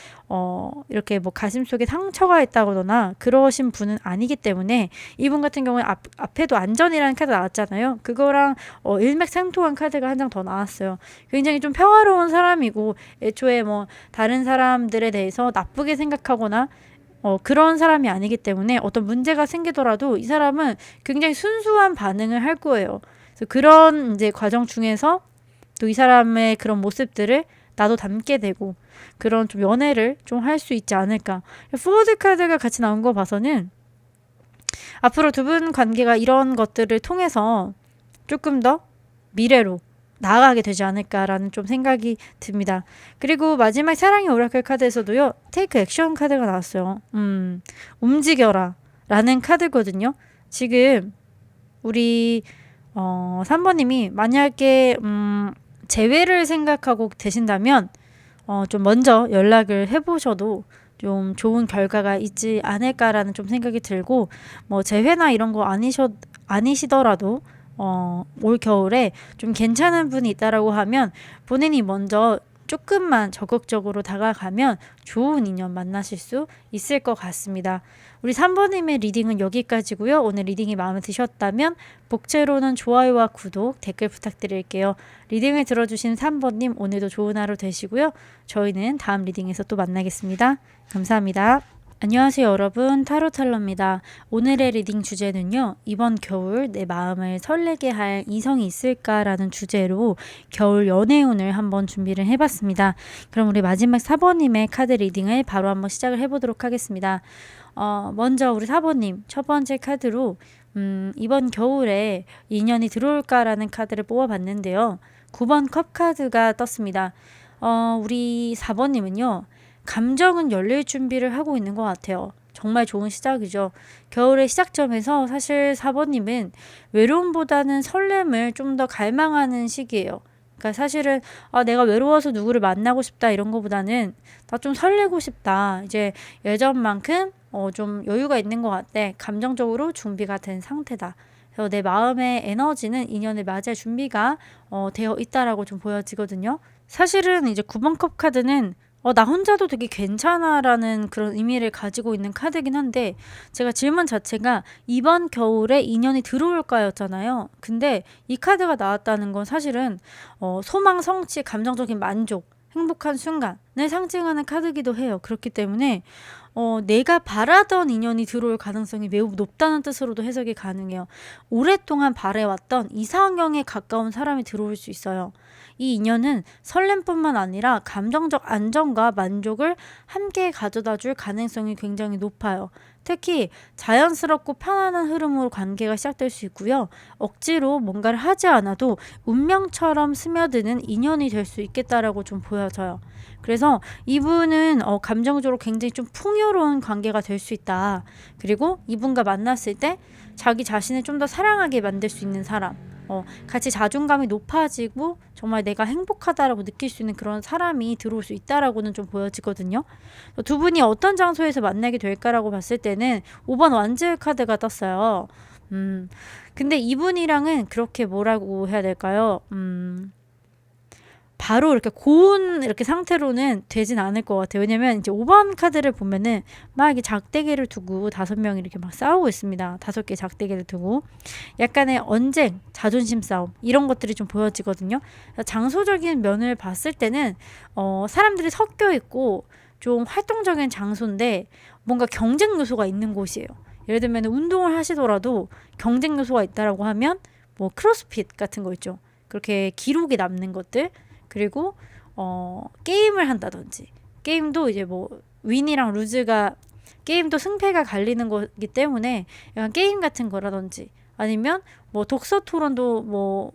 이렇게 뭐 가슴속에 상처가 있다거나 그러신 분은 아니기 때문에, 이분 같은 경우에 앞에도 안전이라는 카드 나왔잖아요. 그거랑 일맥상통한 카드가 한 장 더 나왔어요. 굉장히 좀 평화로운 사람이고, 애초에 뭐 다른 사람들에 대해서 나쁘게 생각하거나 그런 사람이 아니기 때문에 어떤 문제가 생기더라도 이 사람은 굉장히 순수한 반응을 할 거예요. 그래서 그런 이제 과정 중에서 또 이 사람의 그런 모습들을 나도 담게 되고 그런 좀 연애를 좀 할 수 있지 않을까. 포워드 카드가 같이 나온 거 봐서는 앞으로 두 분 관계가 이런 것들을 통해서 조금 더 미래로 나아가게 되지 않을까라는 좀 생각이 듭니다. 그리고 마지막 사랑의 오라클 카드에서도요. 테이크 액션 카드가 나왔어요. 움직여라 라는 카드거든요. 지금 우리 3번님이 만약에 재회를 생각하고 계신다면 좀 먼저 연락을 해보셔도 좀 좋은 결과가 있지 않을까라는 좀 생각이 들고, 뭐 재회나 이런 거 아니시더라도 올 겨울에 좀 괜찮은 분이 있다라고 하면 본인이 먼저 조금만 적극적으로 다가가면 좋은 인연 만나실 수 있을 것 같습니다. 우리 3번님의 리딩은 여기까지고요. 오늘 리딩이 마음에 드셨다면 복채로는 좋아요와 구독, 댓글 부탁드릴게요. 리딩을 들어주신 3번님 오늘도 좋은 하루 되시고요. 저희는 다음 리딩에서 또 만나겠습니다. 감사합니다. 안녕하세요 여러분, 타로텔러입니다. 오늘의 리딩 주제는요. 이번 겨울 내 마음을 설레게 할 이성이 있을까라는 주제로 겨울 연애운을 한번 준비를 해봤습니다. 그럼 우리 마지막 4번님의 카드 리딩을 바로 한번 시작을 해보도록 하겠습니다. 먼저 우리 4번님 첫 번째 카드로 이번 겨울에 인연이 들어올까라는 카드를 뽑아봤는데요. 9번 컵 카드가 떴습니다. 우리 4번님은요. 감정은 열릴 준비를 하고 있는 것 같아요. 정말 좋은 시작이죠. 겨울의 시작점에서 사실 4번님은 외로움보다는 설렘을 좀 더 갈망하는 시기예요. 그러니까 사실은 내가 외로워서 누구를 만나고 싶다 이런 거보다는 나 좀 설레고 싶다. 이제 예전만큼 좀 여유가 있는 것 같아. 감정적으로 준비가 된 상태다. 그래서 내 마음의 에너지는 인연을 맞이할 준비가 되어 있다라고 좀 보여지거든요. 사실은 이제 9번 컵 카드는 나 혼자도 되게 괜찮아라는 그런 의미를 가지고 있는 카드긴 한데, 제가 질문 자체가 이번 겨울에 인연이 들어올까였잖아요. 근데 이 카드가 나왔다는 건 사실은 소망, 성취, 감정적인 만족, 행복한 순간을 상징하는 카드기도 해요. 그렇기 때문에 내가 바라던 인연이 들어올 가능성이 매우 높다는 뜻으로도 해석이 가능해요. 오랫동안 바래왔던 이상형에 가까운 사람이 들어올 수 있어요. 이 인연은 설렘뿐만 아니라 감정적 안정과 만족을 함께 가져다 줄 가능성이 굉장히 높아요. 특히 자연스럽고 편안한 흐름으로 관계가 시작될 수 있고요. 억지로 뭔가를 하지 않아도 운명처럼 스며드는 인연이 될 수 있겠다라고 좀 보여져요. 그래서 이분은 감정적으로 굉장히 좀 풍요로운 관계가 될 수 있다. 그리고 이분과 만났을 때 자기 자신을 좀 더 사랑하게 만들 수 있는 사람, 같이 자존감이 높아지고 정말 내가 행복하다라고 느낄 수 있는 그런 사람이 들어올 수 있다라고는 좀 보여지거든요. 두 분이 어떤 장소에서 만나게 될까라고 봤을 때는 5번 완즈 카드가 떴어요. 근데 이분이랑은 그렇게 뭐라고 해야 될까요? 바로 이렇게 고운 이렇게 상태로는 되진 않을 것 같아요. 왜냐면 이제 5번 카드를 보면은 막 이렇게 작대기를 두고 5명이 이렇게 막 싸우고 있습니다. 5개 작대기를 두고 약간의 언쟁, 자존심 싸움 이런 것들이 좀 보여지거든요. 장소적인 면을 봤을 때는 사람들이 섞여 있고 좀 활동적인 장소인데 뭔가 경쟁 요소가 있는 곳이에요. 예를 들면 운동을 하시더라도 경쟁 요소가 있다라고 하면 뭐 크로스핏 같은 거 있죠. 그렇게 기록이 남는 것들, 그리고 게임을 한다든지, 게임도 이제 뭐 윈이랑 루즈가 게임도 승패가 갈리는 거기 때문에 약간 게임 같은 거라든지, 아니면 뭐 독서 토론도 뭐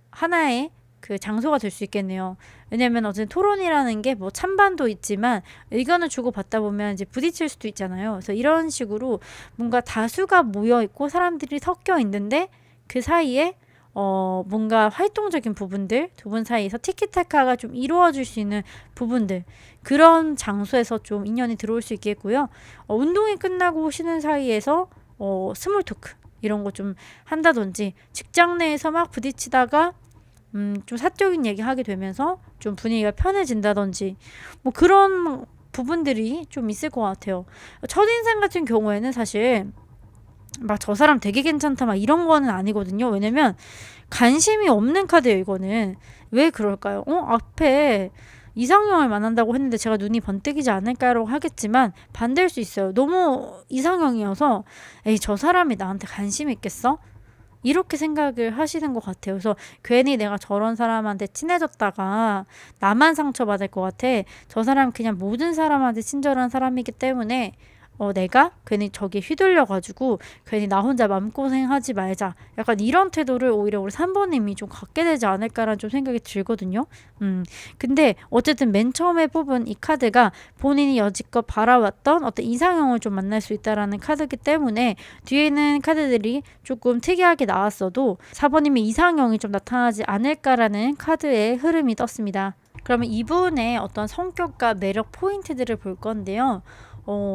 하나의 그 장소가 될 수 있겠네요. 왜냐면 어쨌든 토론이라는 게 뭐 찬반도 있지만 의견을 주고받다 보면 이제 부딪힐 수도 있잖아요. 그래서 이런 식으로 뭔가 다수가 모여 있고 사람들이 섞여 있는데 그 사이에 뭔가 활동적인 부분들, 두 분 사이에서 티키타카가 좀 이루어질 수 있는 부분들, 그런 장소에서 좀 인연이 들어올 수 있겠고요. 운동이 끝나고 쉬는 사이에서 스몰 토크 이런 거 좀 한다든지, 직장 내에서 막 부딪히다가 좀 사적인 얘기 하게 되면서 좀 분위기가 편해진다든지, 뭐 그런 부분들이 좀 있을 것 같아요. 첫인상 같은 경우에는 사실 막 저 사람 되게 괜찮다 막 이런 거는 아니거든요. 왜냐면 관심이 없는 카드예요, 이거는. 왜 그럴까요? 앞에 이상형을 만난다고 했는데 제가 눈이 번뜩이지 않을까라고 하겠지만 반대일 수 있어요. 너무 이상형이어서 에이, 저 사람이 나한테 관심이 있겠어? 이렇게 생각을 하시는 것 같아요. 그래서 괜히 내가 저런 사람한테 친해졌다가 나만 상처받을 것 같아. 저 사람 그냥 모든 사람한테 친절한 사람이기 때문에 내가 괜히 저기 휘둘려가지고 괜히 나 혼자 마음고생하지 말자. 약간 이런 태도를 오히려 우리 3번님이 좀 갖게 되지 않을까라는 좀 생각이 들거든요. 근데 어쨌든 맨 처음에 뽑은 이 카드가 본인이 여지껏 바라왔던 어떤 이상형을 좀 만날 수 있다라는 카드이기 때문에 뒤에 있는 카드들이 조금 특이하게 나왔어도 4번님이 이상형이 좀 나타나지 않을까라는 카드의 흐름이 떴습니다. 그러면 이분의 어떤 성격과 매력 포인트들을 볼 건데요.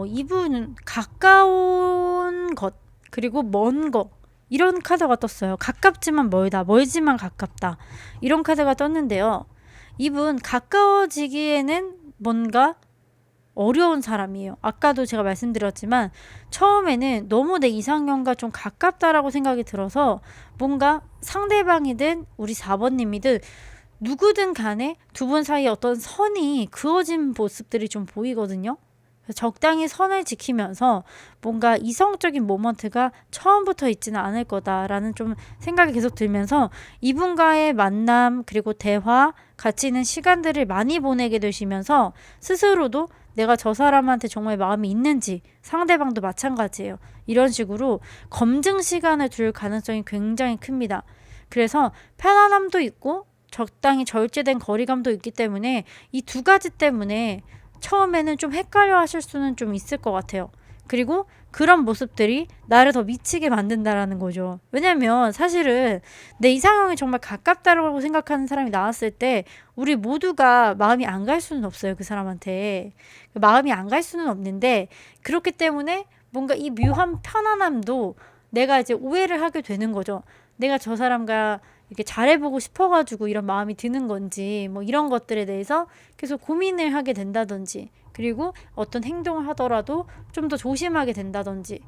이분은 가까운 것, 그리고 먼 것, 이런 카드가 떴어요. 가깝지만 멀다, 멀지만 가깝다, 이런 카드가 떴는데요. 이분 가까워지기에는 뭔가 어려운 사람이에요. 아까도 제가 말씀드렸지만 처음에는 너무 내 이상형과 좀 가깝다라고 생각이 들어서 뭔가 상대방이든 우리 4번님이든 누구든 간에 두 분 사이에 어떤 선이 그어진 모습들이 좀 보이거든요. 적당히 선을 지키면서 뭔가 이성적인 모먼트가 처음부터 있지는 않을 거다라는 좀 생각이 계속 들면서 이분과의 만남, 그리고 대화, 같이 있는 시간들을 많이 보내게 되시면서 스스로도 내가 저 사람한테 정말 마음이 있는지, 상대방도 마찬가지예요. 이런 식으로 검증 시간을 둘 가능성이 굉장히 큽니다. 그래서 편안함도 있고 적당히 절제된 거리감도 있기 때문에 이 두 가지 때문에 처음에는 좀 헷갈려 하실 수는 좀 있을 것 같아요. 그리고 그런 모습들이 나를 더 미치게 만든다라는 거죠. 왜냐면 사실은 내 이상형이 정말 가깝다라고 생각하는 사람이 나왔을 때 우리 모두가 마음이 안 갈 수는 없어요. 그 사람한테. 마음이 안 갈 수는 없는데, 그렇기 때문에 뭔가 이 묘한 편안함도 내가 이제 오해를 하게 되는 거죠. 내가 저 사람과 이렇게 잘해보고 싶어가지고 이런 마음이 드는 건지 뭐 이런 것들에 대해서 계속 고민을 하게 된다든지, 그리고 어떤 행동을 하더라도 좀 더 조심하게 된다든지,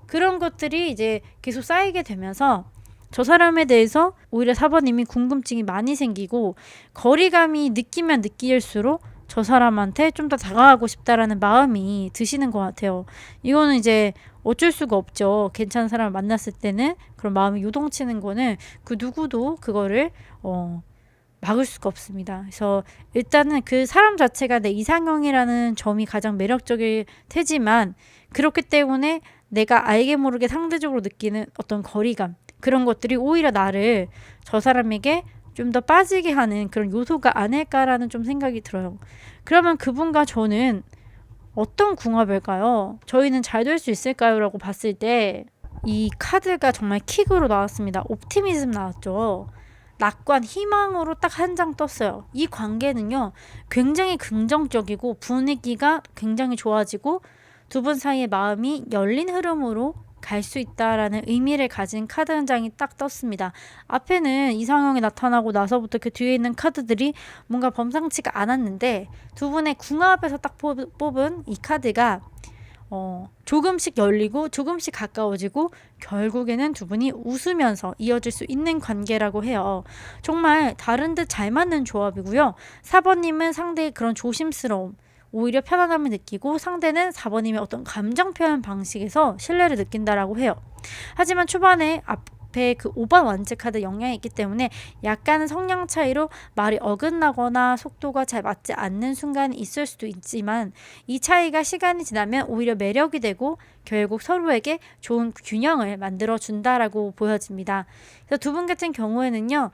그런 것들이 이제 계속 쌓이게 되면서 저 사람에 대해서 오히려 4번님이 궁금증이 많이 생기고 거리감이 느끼면 느낄수록 저 사람한테 좀 더 다가가고 싶다라는 마음이 드시는 것 같아요. 이거는 이제 어쩔 수가 없죠. 괜찮은 사람을 만났을 때는 그런 마음이 요동치는 거는 그 누구도 그거를 막을 수가 없습니다. 그래서 일단은 그 사람 자체가 내 이상형이라는 점이 가장 매력적일 테지만, 그렇기 때문에 내가 알게 모르게 상대적으로 느끼는 어떤 거리감, 그런 것들이 오히려 나를 저 사람에게 좀 더 빠지게 하는 그런 요소가 아닐까라는 좀 생각이 들어요. 그러면 그분과 저는 어떤 궁합일까요? 저희는 잘 될 수 있을까요? 라고 봤을 때 이 카드가 정말 킥으로 나왔습니다. 옵티미즘 나왔죠. 낙관, 희망으로 딱 한 장 떴어요. 이 관계는요, 굉장히 긍정적이고 분위기가 굉장히 좋아지고 두 분 사이의 마음이 열린 흐름으로 갈 수 있다라는 의미를 가진 카드 한 장이 딱 떴습니다. 앞에는 이상형이 나타나고 나서부터 그 뒤에 있는 카드들이 뭔가 범상치가 않았는데, 두 분의 궁합에서 딱 뽑은 이 카드가 조금씩 열리고 조금씩 가까워지고 결국에는 두 분이 웃으면서 이어질 수 있는 관계라고 해요. 정말 다른 듯 잘 맞는 조합이고요. 4번님은 상대의 그런 조심스러움, 오히려 편안함을 느끼고, 상대는 4번님의 어떤 감정 표현 방식에서 신뢰를 느낀다라고 해요. 하지만 초반에 앞에 그 5번 완즈 카드 영향이 있기 때문에 약간은 성향 차이로 말이 어긋나거나 속도가 잘 맞지 않는 순간이 있을 수도 있지만, 이 차이가 시간이 지나면 오히려 매력이 되고 결국 서로에게 좋은 균형을 만들어 준다라고 보여집니다. 그래서 두 분 같은 경우에는요,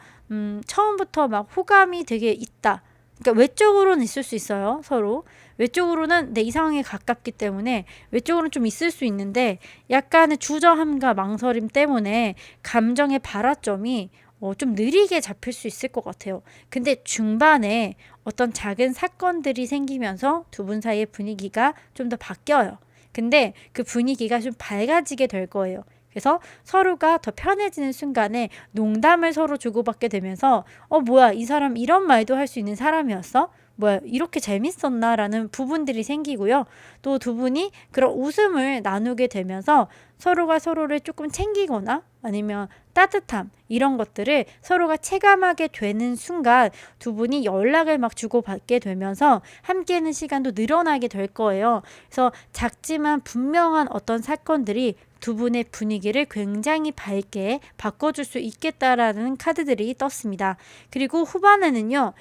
처음부터 막 호감이 되게 있다. 그러니까 외적으로는 있을 수 있어요. 서로 외적으로는 내 이상형에 가깝기 때문에 외적으로는 좀 있을 수 있는데, 약간의 주저함과 망설임 때문에 감정의 발화점이 좀 느리게 잡힐 수 있을 것 같아요. 근데 중반에 어떤 작은 사건들이 생기면서 두 분 사이의 분위기가 좀 더 바뀌어요. 근데 그 분위기가 좀 밝아지게 될 거예요. 그래서 서로가 더 편해지는 순간에 농담을 서로 주고받게 되면서 뭐야, 이 사람 이런 말도 할 수 있는 사람이었어? 뭐야, 이렇게 재밌었나? 라는 부분들이 생기고요. 또 두 분이 그런 웃음을 나누게 되면서 서로가 서로를 조금 챙기거나 아니면 따뜻함, 이런 것들을 서로가 체감하게 되는 순간 두 분이 연락을 막 주고받게 되면서 함께하는 시간도 늘어나게 될 거예요. 그래서 작지만 분명한 어떤 사건들이 두 분의 분위기를 굉장히 밝게 바꿔줄 수 있겠다라는 카드들이 떴습니다. 그리고 후반에는요,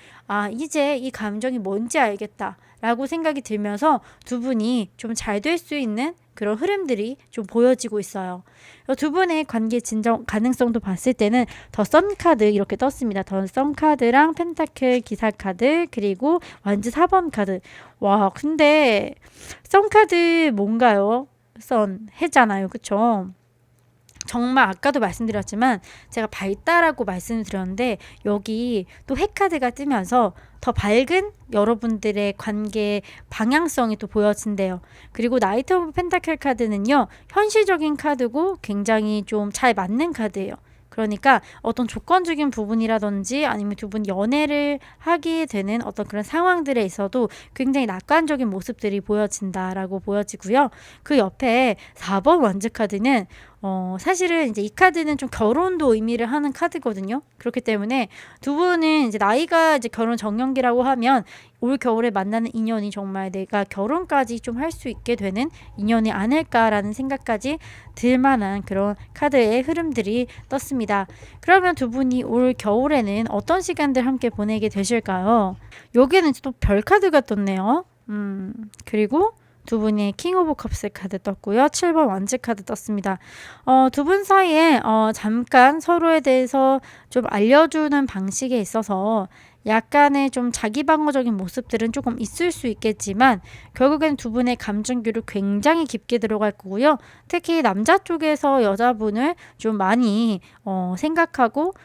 이제 이 감정이 뭔지 알겠다 라고 생각이 들면서 두 분이 좀 잘 될 수 있는 그런 흐름들이 좀 보여지고 있어요. 두 분의 관계 진정 가능성도 봤을 때는 더 선 카드 이렇게 떴습니다. 더 선 카드랑 펜타클 기사 카드, 그리고 완즈 4번 카드. 와, 근데 선 카드 뭔가요? 선 해잖아요. 그쵸? 정말 아까도 말씀드렸지만 제가 밝다라고 말씀을 드렸는데, 여기 또 핵카드가 뜨면서 더 밝은 여러분들의 관계 방향성이 또 보여진대요. 그리고 나이트 오브 펜타클 카드는요, 현실적인 카드고 굉장히 좀 잘 맞는 카드예요. 그러니까 어떤 조건적인 부분이라든지 아니면 두 분 연애를 하게 되는 어떤 그런 상황들에 있어도 굉장히 낙관적인 모습들이 보여진다라고 보여지고요. 그 옆에 4번 원즈 카드는 사실은 이제 이 카드는 좀 결혼도 의미를 하는 카드거든요. 그렇기 때문에 두 분은 이제 나이가 이제 결혼 정년기라고 하면 올 겨울에 만나는 인연이 정말 내가 결혼까지 좀 할 수 있게 되는 인연이 아닐까라는 생각까지 들 만한 그런 카드의 흐름들이 떴습니다. 그러면 두 분이 올 겨울에는 어떤 시간들 함께 보내게 되실까요? 여기는 또 별 카드가 떴네요. 그리고 두 분이 킹 오브 컵스 카드 떴고요. 7번 완즈 카드 떴습니다. 두 분 사이에 잠깐 서로에 대해서 좀 알려주는 방식에 있어서 약간의 좀 자기 방어적인 모습들은 조금 있을 수 있겠지만, 결국엔 두 분의 감정교류 굉장히 깊게 들어갈 거고요. 특히 남자 쪽에서 여자분을 좀 많이 생각하고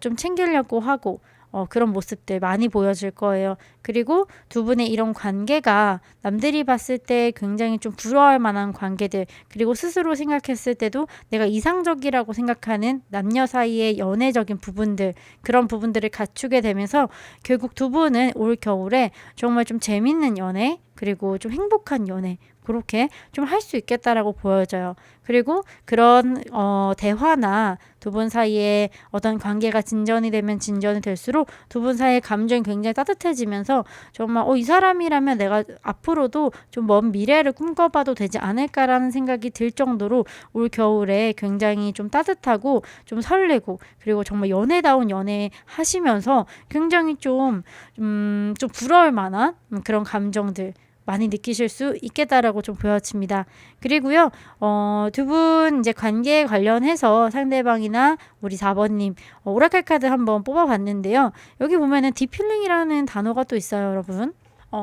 좀 챙기려고 하고, 그런 모습들 많이 보여질 거예요. 그리고 두 분의 이런 관계가 남들이 봤을 때 굉장히 좀 부러워할 만한 관계들, 그리고 스스로 생각했을 때도 내가 이상적이라고 생각하는 남녀 사이의 연애적인 부분들, 그런 부분들을 갖추게 되면서 결국 두 분은 올 겨울에 정말 좀 재밌는 연애, 그리고 좀 행복한 연애, 그렇게 좀 할 수 있겠다라고 보여져요. 그리고 그런 대화나 두 분 사이에 어떤 관계가 진전이 되면 진전이 될수록 두 분 사이의 감정이 굉장히 따뜻해지면서 정말 이 사람이라면 내가 앞으로도 좀 먼 미래를 꿈꿔봐도 되지 않을까라는 생각이 들 정도로 올 겨울에 굉장히 좀 따뜻하고 좀 설레고, 그리고 정말 연애다운 연애 하시면서 굉장히 좀 부러울 만한 그런 감정들 많이 느끼실 수 있겠다라고 좀 보여집니다. 그리고요, 두 분 이제 관계에 관련해서 상대방이나 우리 4번님 오라클 카드 한번 뽑아봤는데요. 여기 보면은 딥힐링이라는 단어가 또 있어요, 여러분.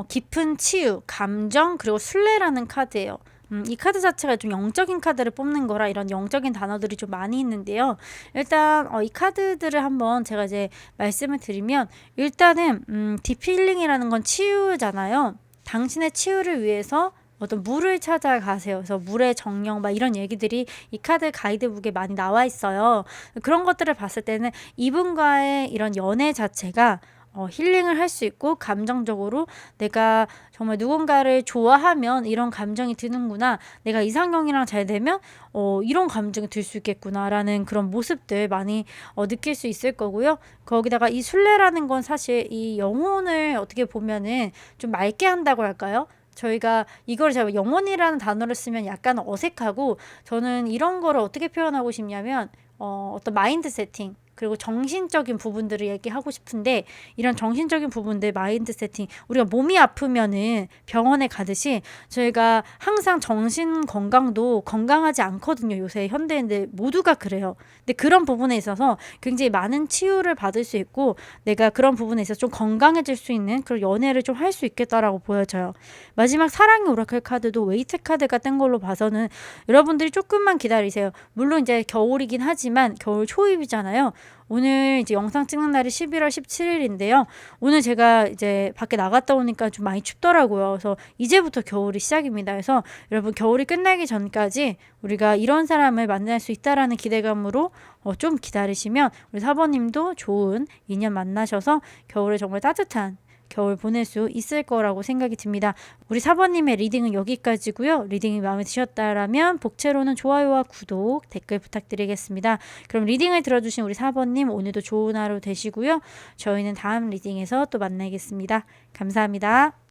깊은 치유, 감정, 그리고 순례라는 카드예요. 이 카드 자체가 좀 영적인 카드를 뽑는 거라 이런 영적인 단어들이 좀 많이 있는데요. 일단 이 카드들을 한번 제가 이제 말씀을 드리면, 일단은 딥힐링이라는 건 치유잖아요. 당신의 치유를 위해서 어떤 물을 찾아가세요. 그래서 물의 정령 막 이런 얘기들이 이 카드 가이드북에 많이 나와 있어요. 그런 것들을 봤을 때는 이분과의 이런 연애 자체가 힐링을 할 수 있고, 감정적으로 내가 정말 누군가를 좋아하면 이런 감정이 드는구나, 내가 이상형이랑 잘 되면 이런 감정이 들 수 있겠구나라는 그런 모습들 많이 느낄 수 있을 거고요. 거기다가 이 순례라는 건 사실 이 영혼을 어떻게 보면은 좀 맑게 한다고 할까요? 저희가 이걸 제가 영혼이라는 단어를 쓰면 약간 어색하고, 저는 이런 거를 어떻게 표현하고 싶냐면 어떤 마인드 세팅, 그리고 정신적인 부분들을 얘기하고 싶은데, 이런 정신적인 부분들, 마인드 세팅, 우리가 몸이 아프면은 병원에 가듯이 저희가 항상 정신 건강도 건강하지 않거든요. 요새 현대인들 모두가 그래요. 근데 그런 부분에 있어서 굉장히 많은 치유를 받을 수 있고, 내가 그런 부분에 있어서 좀 건강해질 수 있는 그런 연애를 좀 할 수 있겠다라고 보여져요. 마지막 사랑의 오라클 카드도 웨이트 카드가 뜬 걸로 봐서는 여러분들이 조금만 기다리세요. 물론 이제 겨울이긴 하지만 겨울 초입이잖아요. 오늘 이제 영상 찍는 날이 11월 17일인데요. 오늘 제가 이제 밖에 나갔다 오니까 좀 많이 춥더라고요. 그래서 이제부터 겨울이 시작입니다. 그래서 여러분, 겨울이 끝나기 전까지 우리가 이런 사람을 만날 수 있다라는 기대감으로 좀 기다리시면 우리 사번님도 좋은 인연 만나셔서 겨울에 정말 따뜻한 겨울 보낼 수 있을 거라고 생각이 듭니다. 우리 사번님의 리딩은 여기까지고요. 리딩이 마음에 드셨다라면 복채로는 좋아요와 구독, 댓글 부탁드리겠습니다. 그럼 리딩을 들어주신 우리 사번님, 오늘도 좋은 하루 되시고요. 저희는 다음 리딩에서 또 만나겠습니다. 감사합니다.